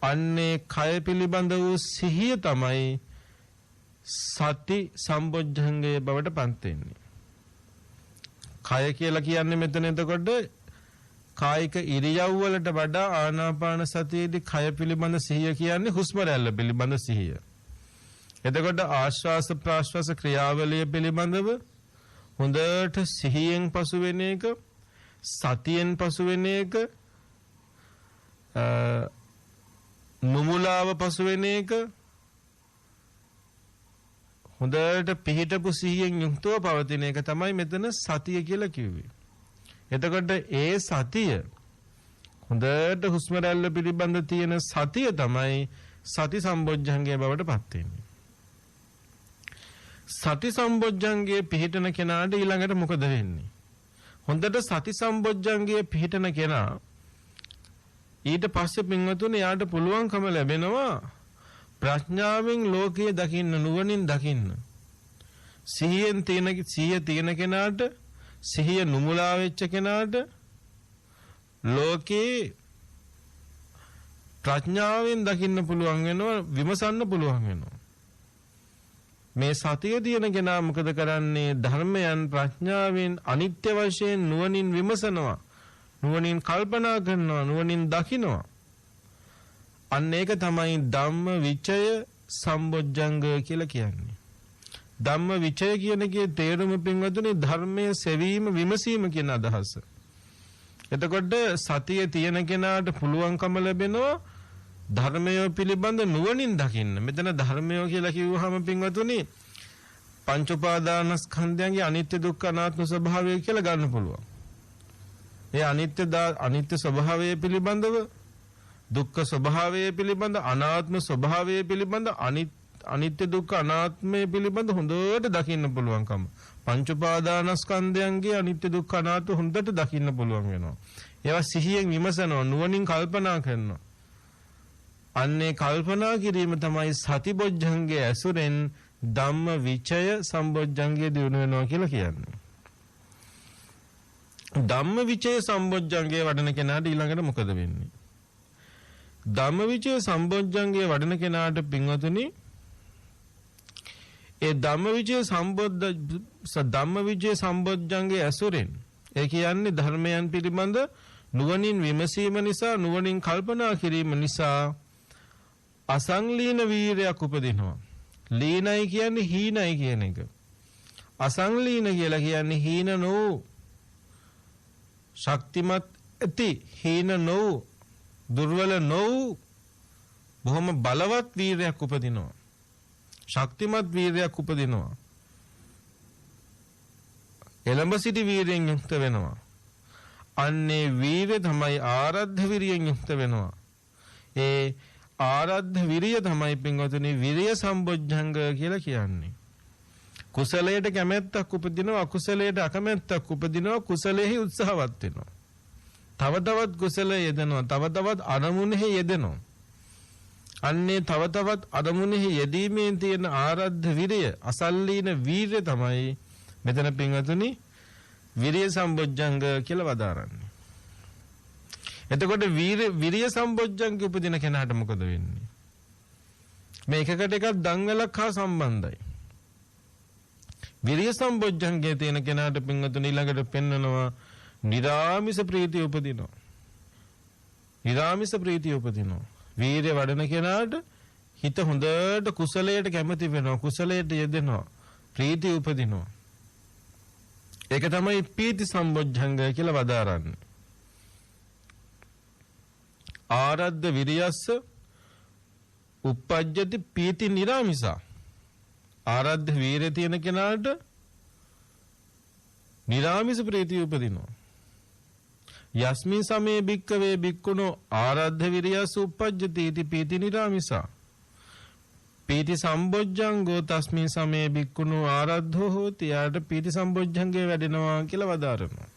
අන්නේ කය පිළිබඳ වූ සිහිය තමයි සති සම්බොජ්ජංගයේ බවට පත් වෙන්නේ. කය කියලා කියන්නේ මෙතන එතකොට කායික ඉරියව් වලට වඩා ආනාපාන සතියේදී කය පිළිබඳ සිහිය කියන්නේ හුස්ම රැල්ල පිළිබඳ සිහිය. එතකොට ආශ්වාස ප්‍රාශ්වාස ක්‍රියාවලිය පිළිබඳව හොඳට සිහියෙන් පසු වෙන එක, සතියෙන් පසු වෙන එක, නුමුලාව පසු වෙන එක, හොඳට පිහිටපු සිහියෙන් යුක්තව පවතින එක තමයි මෙතන සතිය කියලා කිව්වේ. එතකොට ඒ සතිය හොඳට හුස්ම රැල්ල පිළිබඳ තියෙන සතිය තමයි සති සම්බොජ්ජංගයේ බවට පත් වෙන්නේ. සති සම්බොජ්ජංගයේ පිහිටන කෙනාට ඊළඟට මොකද වෙන්නේ? හොඳට සති සම්බොජ්ජංගයේ පිහිටන කෙනා ඊට පස්සේ පින්වතුනි යාට පුළුවන්කම ලැබෙනවා ප්‍රඥාවෙන් ලෝකයේ දකින්න, නුවණින් දකින්න. සිහිය තියෙන කෙනාට, සිහිය නුමුලා වෙච්ච කෙනාට ලෝකේ ප්‍රඥාවෙන් දකින්න පුළුවන් වෙනවා, විමසන්න පුළුවන් වෙනවා. මේ සතිය තියෙන කෙනා මොකද කරන්නේ? ධර්මයන් ප්‍රඥාවෙන් අනිත්‍ය වශයෙන් නුවණින් විමසනවා, නුවණින් කල්පනා කරනවා, නුවණින් දකිනවා. අන්න ඒක තමයි ධම්ම විචය සම්බොජ්ජංග කියලා කියන්නේ. ධම්ම විචය කියන එකේ තේරුම පින්වතුනි ධර්මයේ සෙවීම, විමසීම කියන අදහස. එතකොට සතිය තියෙන කෙනාට පුළුවන්කම ලැබෙනවා ධර්මය පිළිබඳ නුවණින් දකින්න. මෙතන ධර්මය කියලා කිව්වහම පින්වතුනි පංච උපාදානස්කන්ධයන්ගේ අනිත්‍ය දුක්ඛ අනාත්ම ස්වභාවය කියලා ගන්න පුළුවන්. ඒ අනිත්‍ය ස්වභාවය පිළිබඳව, දුක්ඛ ස්වභාවය පිළිබඳ, අනාත්ම ස්වභාවය පිළිබඳ, අනිත්‍ය දුක්ඛ අනාත්මය පිළිබඳ හොඳට දකින්න පුළුවන්කම. පංච උපාදානස්කන්ධයන්ගේ අනිත්‍ය දුක්ඛ අනාත්ම හොඳට දකින්න පුළුවන් වෙනවා. ඒවා සිහියෙන් විමසනවා, නුවණින් කල්පනා කරනවා. අන්නේ කල්පනා කිරීම තමයි සතිබොජ්ජංගයේ ඇසුරෙන් ධම්ම විචය සම්බොජ්ජංගයේ දිනු වෙනවා කියලා කියන්නේ. ධම්ම විචය සම්බොජ්ජංගයේ වඩන කෙනාට ඊළඟට මොකද වෙන්නේ? ධම්ම විචය සම්බොජ්ජංගයේ වඩන කෙනාට පින්වතුනි ඒ ධම්ම විචය සම්බොජ්ජංගයේ ඇසුරෙන්, ඒ කියන්නේ ධර්මයන් පිළිබඳ නුවණින් විමසීම නිසා, නුවණින් කල්පනා කිරීම නිසා අසංලීන වීරයක් උපදිනවා. ලීනයි කියන්නේ හීනයි කියන එක. අසංලීන කියලා කියන්නේ හීන නොවූ, ශක්තිමත් ඇති, හීන නොවූ, දුර්වල නොවූ බොහොම බලවත් වීරයක් උපදිනවා. ශක්තිමත් වීරයක් උපදිනවා. එළඹ සිටි වීරයෙන් යුක්ත වෙනවා. අන්නේ වීරය තමයි ආරද්ධ විරියෙන් යුක්ත වෙනවා. ඒ ආරද්ධ විරිය තමයි පින්වතුනි විරිය සම්බොජ්ජංග කියලා කියන්නේ. කුසලයට කැමැත්තක් උපදිනවා, අකුසලයට අකමැත්තක් උපදිනවා, කුසලෙහි උත්සාහවත් වෙනවා. තව තවත් කුසලයේ යෙදෙනවා, තව තවත් අරමුණෙහි යෙදෙනවා. අන්නේ තව තවත් අරමුණෙහි යෙදීමේ තියෙන ආරද්ධ විරිය, අසල්ලීන වීර්ය තමයි මෙතන පින්වතුනි විරිය සම්බොජ්ජංග කියලා වදාරන්නේ. එතකොට විරිය සම්බොජ්ජංග උපදින කෙනාට මොකද වෙන්නේ? මේ එකකට එකක් දංගලක් හා සම්බන්ධයි. විරිය සම්බොජ්ජංගයේ තියෙන කෙනාට පින්වතුනි ඊළඟට පෙන්නනවා නිරාමිස ප්‍රීතිය උපදිනවා. නිරාමිස ප්‍රීතිය උපදිනවා. වීර්ය වඩන කෙනාට හිත හොඳට කුසලයට කැමති වෙනවා. කුසලයට යෙදෙනවා. ප්‍රීතිය උපදිනවා. ඒක තමයි පීති සම්බොජ්ජංගය කියලා වදාරන්නේ. ආරද්ධ විරියස්ස uppajjati පීති නිරාමිසා. ආරද්ධ වීර්ය තියෙන කෙනාට නිරාමිස ප්‍රීතිය උපදිනවා. යස්මින් සමේ භික්කවේ භික්ඛුනෝ ආරද්ධ විරියස්ස uppajjati इति පීති නිරාමිසා. පීති සම්බොජ්ජංගෝ තස්මින් සමේ භික්ඛුනෝ ආරද්ධෝ හෝති. යාට පීති සම්බොජ්ජංගේ වැඩෙනවා කියලා වදාරනවා.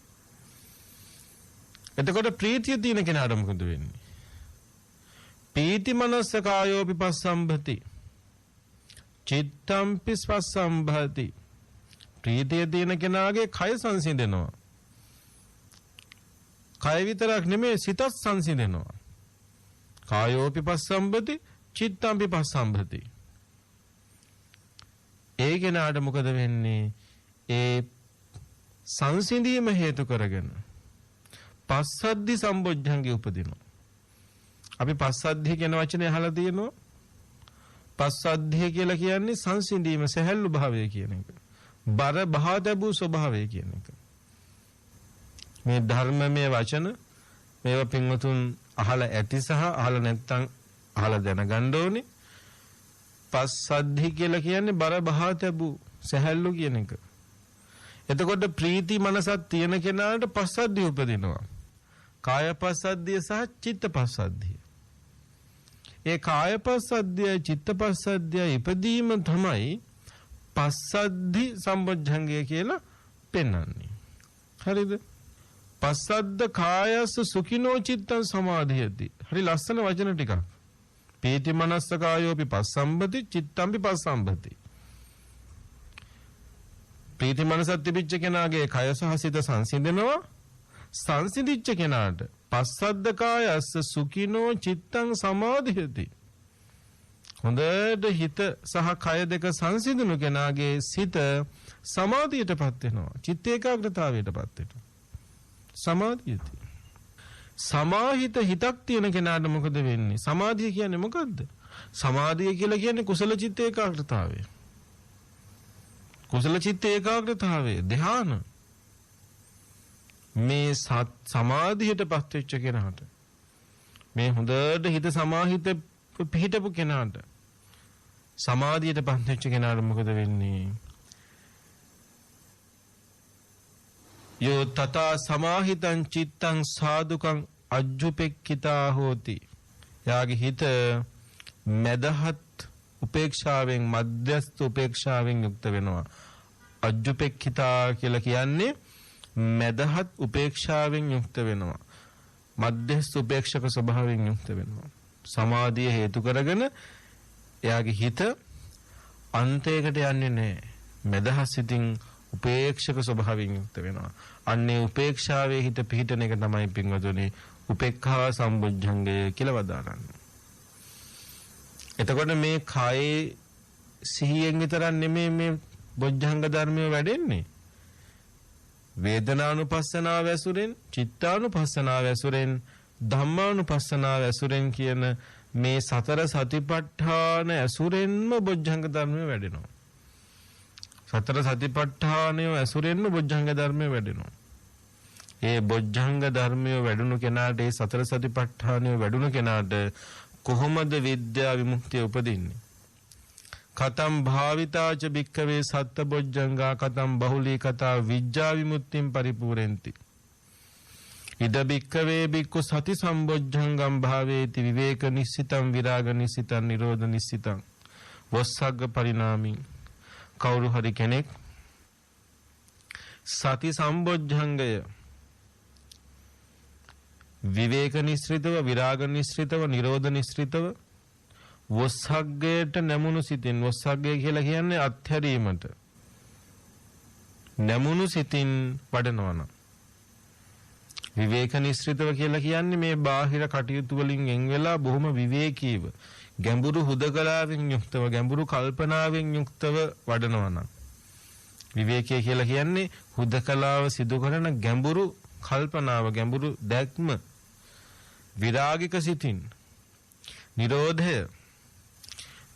එතකොට ප්‍රීතිය තියෙන කෙනාට මොකද වෙන්නේ? පීති මනස්ස කායෝපි පස්සම්භති චිත්තම්පි ස්පස්සම්භති. ප්‍රීතිය තියෙන කෙනාගේ කය සංසිඳෙනවා. කය විතරක් නෙමෙයි සිතත් සංසිඳෙනවා. කායෝපි පස්සම්භති චිත්තම්පි පස්සම්භති. ඒ කෙනාට මොකද වෙන්නේ? ඒ සංසිඳීම හේතු කරගෙන පස්සද්ධි සම්බොජ්ජංගේ උපදිනවා. අපි පස්සද්ධිය කියන වචනේ අහලා තියෙනවා. පස්සද්ධිය කියලා කියන්නේ සංසිඳීම, සැහැල්ලු භාවය කියන එක. බර බහා තැබූ ස්වභාවය කියන එක. මේ ධර්මමය වචන මේවා පින්වතුන් අහලා ඇති සහ අහලා නැත්නම් අහලා දැනගන්න ඕනේ. පස්සද්ධි කියලා කියන්නේ බර බහා තැබූ සැහැල්ලු කියන එක. එතකොට ප්‍රීති මනසක් තියෙන කෙනාට පස්සද්ධිය උපදිනවා. කාය පස්සද්ධිය සහ චිත්ත පස්සද්ධිය. ඒ කාය පස්සද්ධිය චිත්ත පස්සද්ධිය ඉපදීම තමයි පස්සද්ධි සම්බොජ්ජංගය කියලා පෙන්වන්නේ. හරිද? පස්සද්ද කායස්ස සුඛිනෝ චිත්තං සමාධියති. හරි ලස්සන වචන ටිකක්. පීති මනස්ස කායෝපි පස්සම්භති චිත්තම්පි පස්සම්භති. ප්‍රීති මනසත් තිබිච්ච කෙනාගේ කය සහ සිත සංසිඳෙනවා. සංසිඳිච්ච කෙනාට පස්සද්ද කායස්ස සුඛිනෝ චිත්තං සමාධියති. හොඳට හිත සහ කය දෙක සංසිඳුණු කෙනාගේ සිත සමාධියටපත් වෙනවා. චිත්ත ඒකාග්‍රතාවයටපත් වෙනවා. සමාධියති. සමාහිත හිතක් තියෙන කෙනාට මොකද වෙන්නේ? සමාධිය කියන්නේ මොකද්ද? සමාධිය කියලා කියන්නේ කුසල චිත්ත ඒකාග්‍රතාවය. කුසල චිත්ත ඒකාග්‍රතාවය ධ්‍යාන. මේ සමාධියටපත් වෙච්ච කෙනාට, මේ හොඳට හිත සමාහිත පිහිටපු කෙනාට, සමාධියටපත් වෙච්ච කෙනාට මොකද වෙන්නේ? යෝ තථා සමාහිතං චිත්තං සාදුකං අජ්ජුපෙක්ඛිතා හෝති. යාගේ හිත මදහත් උපේක්ෂාවෙන්, මධ්‍යස්ථ උපේක්ෂාවෙන් යුක්ත වෙනවා. අජ්ජුපෙක්ඛිතා කියලා කියන්නේ මදහත් උපේක්ෂාවෙන් යුක්ත වෙනවා. මධ්‍යස්ථ උපේක්ෂක ස්වභාවයෙන් යුක්ත වෙනවා. සමාධිය හේතු කරගෙන එයාගේ හිත අන්තයකට යන්නේ නැහැ. මදහත් සිතින් උපේක්ෂක ස්වභාවයෙන් යුක්ත වෙනවා. අන්නේ උපේක්ෂාවේ හිත පිහිටන එක තමයි පින්වතුනි උපේක්ඛා සම්බොජ්ජංගය කියලා වදාරන්නේ. එතකොට මේ කායේ සිහියෙන් විතරක් නෙමෙයි මේ බොජ්ජංග ධර්මය වැඩෙන්නේ. වේදනානුපස්සනාව ඇසුරෙන්, චිත්තානුපස්සනාව ඇසුරෙන්, ධම්මානුපස්සනාව ඇසුරෙන් කියන මේ සතර සතිපට්ඨාන ඇසුරෙන්ම බොජ්ජංග ධර්මය වැඩෙනවා. සතර සතිපට්ඨානය ඇසුරෙන්ම බොජ්ජංග ධර්මය වැඩෙනවා. ඒ බොජ්ජංග ධර්මය වැඩුණු කෙනාට, ඒ සතර සතිපට්ඨානය වැඩුණු කෙනාට කොහොමද විද්‍යා විමුක්තිය උපදින්නේ? කතම් භාවිතාච භික්ඛවේ සත්ත බොජ්ජංගා කතම් බහුලී කතා විජ්ජා විමුක්තිම් පරිපූර්ණති. ඉද භික්ඛවේ භික්ඛු සති සම්බොජ්ජංගම් භාවේති විවේක නිස්සිතං විරාග නිස්සිතං නිරෝධ නිස්සිතං වස්සග්ග පරිණාමින්. කවුරු හරි කෙනෙක් සති සම්බොජ්ජංගය විවේක නිස්ෘතව, විරාග නිස්ෘතව, නිරෝධ නිස්ෘතව වස්සග්ගයට නැමුණු සිතින්, වස්සග්ගය කියලා කියන්නේ අත්හැරීමට නැමුණු සිතින් වඩනවනම්, විවේක නිස්ෘතව කියලා කියන්නේ මේ බාහිර කටයුතු වලින් එන් වෙලා බොහොම විවේකීව, ගැඹුරු හුදකලාවෙන් යුක්තව, ගැඹුරු කල්පනාවෙන් යුක්තව වඩනවනම්, විවේකයේ කියලා කියන්නේ හුදකලාව සිදු කරන ගැඹුරු කල්පනාව, ගැඹුරු දැක්ම, විරාගික සිතින් නිරෝධය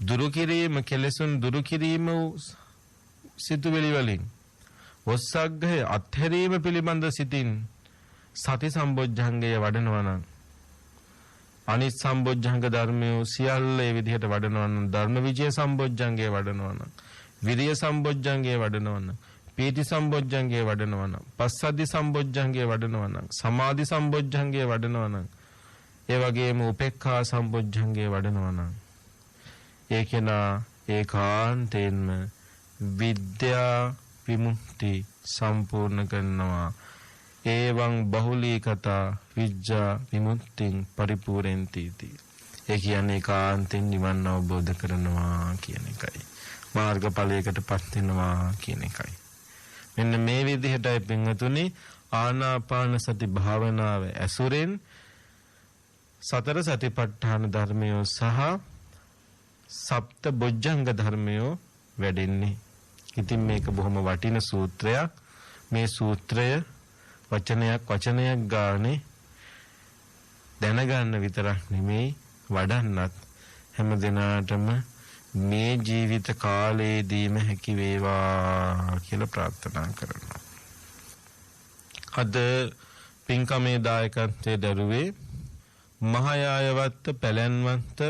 දුරු කිරීම, කෙලෙසුන් දුරු කිරීම සිතුවිලි වලින් වස්සග්ගය අත්හැරීම පිළිබඳ සිතින් සති සම්බොජ්ජංගය වඩනවා නම්, අනිත් සම්බොජ්ජංග ධර්මයේ සියල්ල ඒ විදිහට වඩනවා නම්, ධර්ම විජය සම්බොජ්ජංගය වඩනවා නම්, විරිය සම්බොජ්ජංගය වඩනවා නම්, පීති සම්බොජ්ජංගය වඩනවා නම්, පස්සද්ධි සම්බොජ්ජංගය වඩනවා නම්, සමාධි සම්බොජ්ජංගය වඩනවා නම්, ඒ වගේම උපේක්ඛා සම්බොජ්ජංගය වඩනවා නම්, ඒ කෙනා ඒකාන්තයෙන්ම විද්‍යා විමුක්ති සම්පූර්ණ කරනවා. ඒවං බහුලීකතා විජ්ජා විමුක්තිං පරිපූර්ණන්ති. ඒ කියන්නේ ඒකාන්තයෙන් නිවන් අවබෝධ කරනවා කියන එකයි. මාර්ගඵලයකටපත් වෙනවා කියන එකයි. මෙන්න මේ විදිහටයි පින්වතුනි ආනාපාන සති භාවනාව ඇසුරෙන් සතර සතිපට්ඨාන ධර්මය සහ සප්ත බොජ්ජංග ධර්මය වැඩෙන්නේ. ඉතින් මේක බොහොම වටින සූත්‍රයක්. මේ සූත්‍රය වචනයක් ගානේ දැනගන්න විතරක් නෙමෙයි වඩන්නත් හැම දිනාටම මේ ජීවිත කාලයේදීම හැකි වේවා කියලා ප්‍රාර්ථනා කරනවා. අද පින්කමේ දායකත්වයේ දරුවේ මහායායවත්ත පැලැන්වත්ත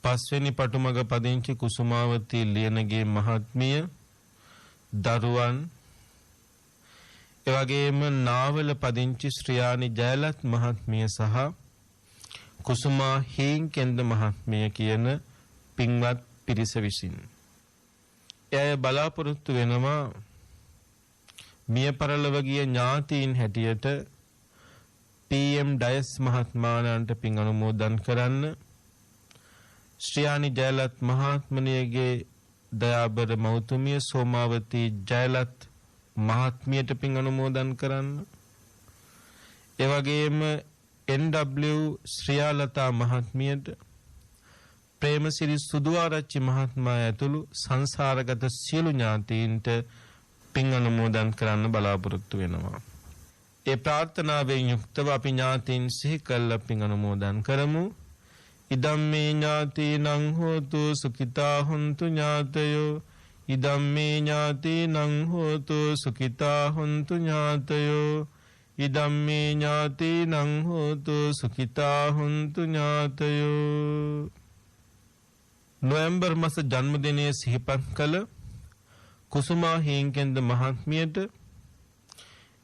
පස්වෙනි පටුමග පදිංචි කුසුමාවතී ලියනගේ මහත්මිය, දරුවන්, එවැගේම නාවල පදිංචි ශ්‍රියානි ජයලත් මහත්මිය සහ කුසුමා හීන්කෙන්ද මහත්මිය කියන පින්වත් පිරිස විසින් එය බලාපොරොත්තු වෙනවා මිය පරලොව ගිය ඥාතීන් හැටියට PM ඩයස් මහත්මයාණන්ට පින් අනුමෝදන් කරන්න, ශ්‍රියානි ජයලත් මහත්මනියගේ දයාබර මෞතුමිය සෝමාවතී ජයලත් මහත්මියට පින් අනුමෝදන් කරන්න, එවැගේම NW ශ්‍රියාලතා මහත්මියට, ප්‍රේමසිරි සුදුආරච්චි මහත්මයා ඇතුළු සංසාරගත සියලු ඥාතීන්ට පින් අනුමෝදන් කරන්න බලාපොරොත්තු වෙනවා. ඒ ප්‍රාර්ථනාවෙන් යුක්තව අපි ඥාතීන් සිහි කළ පින් අනුමෝදන් කරමු. ඉදම්මේ ඥාතීනං හෝතු සුඛිතා හොන්තු ඥාතයෝ, ඉදම්මේ ඥාතීනං හෝතු සුඛිතා හොන්තු ඥාතයෝ, ඉදම්මේ ඥාතීනං හෝතු සුඛිතා හොන්තු ඥාතයෝ. නොවැම්බර් මාස ජන්මදිනයේ සිහිපත් කළ කුසුමා හීන්කෙන්ද මහත්මියට,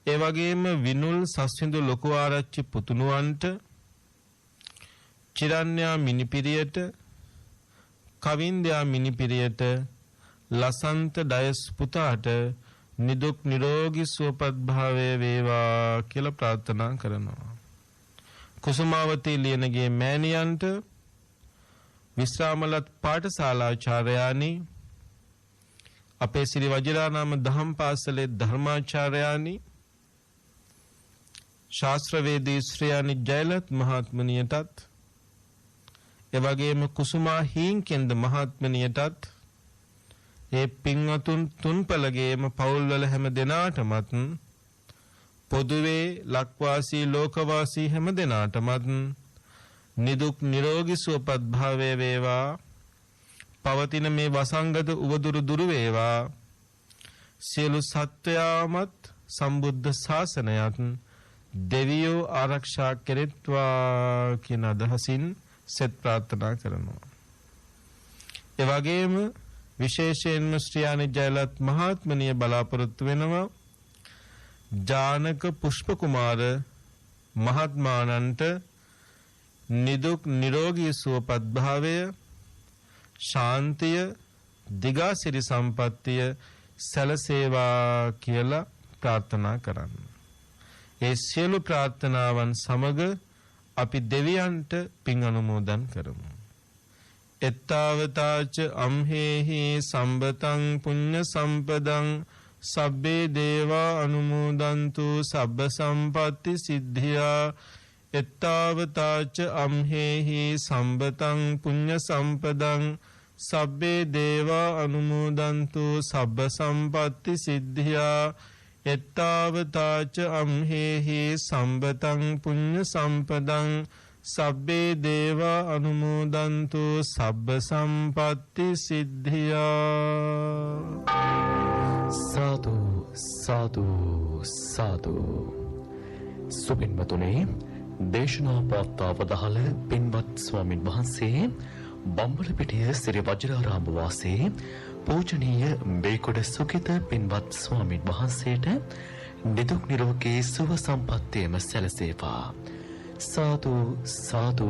ඒ වගේම විනුල් සස්විඳු ලොකු ආරච්චි පුතුණුවන්ට, චිරන්‍යා මිනිපිරියට, කවින්දයා මිනිපිරියට, ලසන්ත ඩයස් පුතාට නිදුක් නිරෝගී සුවපත් භාවය වේවා කියලා ප්‍රාර්ථනා කරනවා. කුසුමාවතී ලියනගේ මෑණියන්ට, විශ්‍රාමලත් පාඨශාලාචාර්යානි, අපේ ශ්‍රී වජිරානාම දහම් පාසලේ ධර්මාචාර්යානි, ශාස්ත්‍රවේදී ශ්‍රියානි ජයලත් මහත්මනියටත්, එවැගේම කුසුමා හීන්කෙන්ද මහත්මනියටත්, ඒ පින්වතුන් තුන්පළගේම පවුල්වල හැම දෙනාටමත්, පොදුවේ ලක්වාසී ලෝකවාසී හැම දෙනාටමත් නිදුක් නිරෝගී සුවපත් භාවය වේවා. පවතින මේ වසංගත උවදුරු දුරු වේවා. සියලු සත්වයාමත් සම්බුද්ධ ශාසනයත් දෙවියෝ ආරක්ෂා කෙරෙත්වා කියන අදහසින් සෙත් ප්‍රාර්ථනා කරනවා. ඒ වගේම විශේෂයෙන්ම ශ්‍රියානි ජයලත් මහත්මනිය බලාපොරොත්තු වෙනවා ජානක පුෂ්ප කුමාර මහත්මාණන්ට නිදුක් නිරෝගී සුවපත් භාවය, ශාන්තිය, දිගාසිරි සම්පත්තිය සැලසේවා කියලා ප්‍රාර්ථනා කරන්න. ඒ සියලු ප්‍රාර්ථනාවන් සමග අපි දෙවියන්ට පින් අනුමෝදන් කරමු. එත්තාවතාච අම්හෙහි සම්බතං පුඤ්ඤ සම්පදං සබ්බේ දේවා අනුමෝදන්තු සබ්බ සම්පatti සිද්ධියා. එත්තාවතාච අම්හෙහි සම්බතං පුඤ්ඤ සම්පදං සබ්බේ දේවා අනුමෝදන්තු සබ්බ සම්පatti සිද්ධියා එත්තාවතාච අම්හෙහි සම්බතං පුඤ්ඤ සම්පදං සබ්බේ දේවා අනුමෝදන්තු සබ්බ සම්පatti සිද්ධියා. සාදු සාදු සාදු. සුපින්වතුනි, දේශනා පවත්වා වදාළ පින්වත් ස්වාමින් වහන්සේ බම්බලපිටිය සිරි වජිරාරාම වාසී පූජනීය බේකොඩ සුකිත පින්වත් ස්වාමින් වහන්සේට නිදුක් නිරෝගී සුව සම්පන්නියම සැලසේවා. සාදු සාදු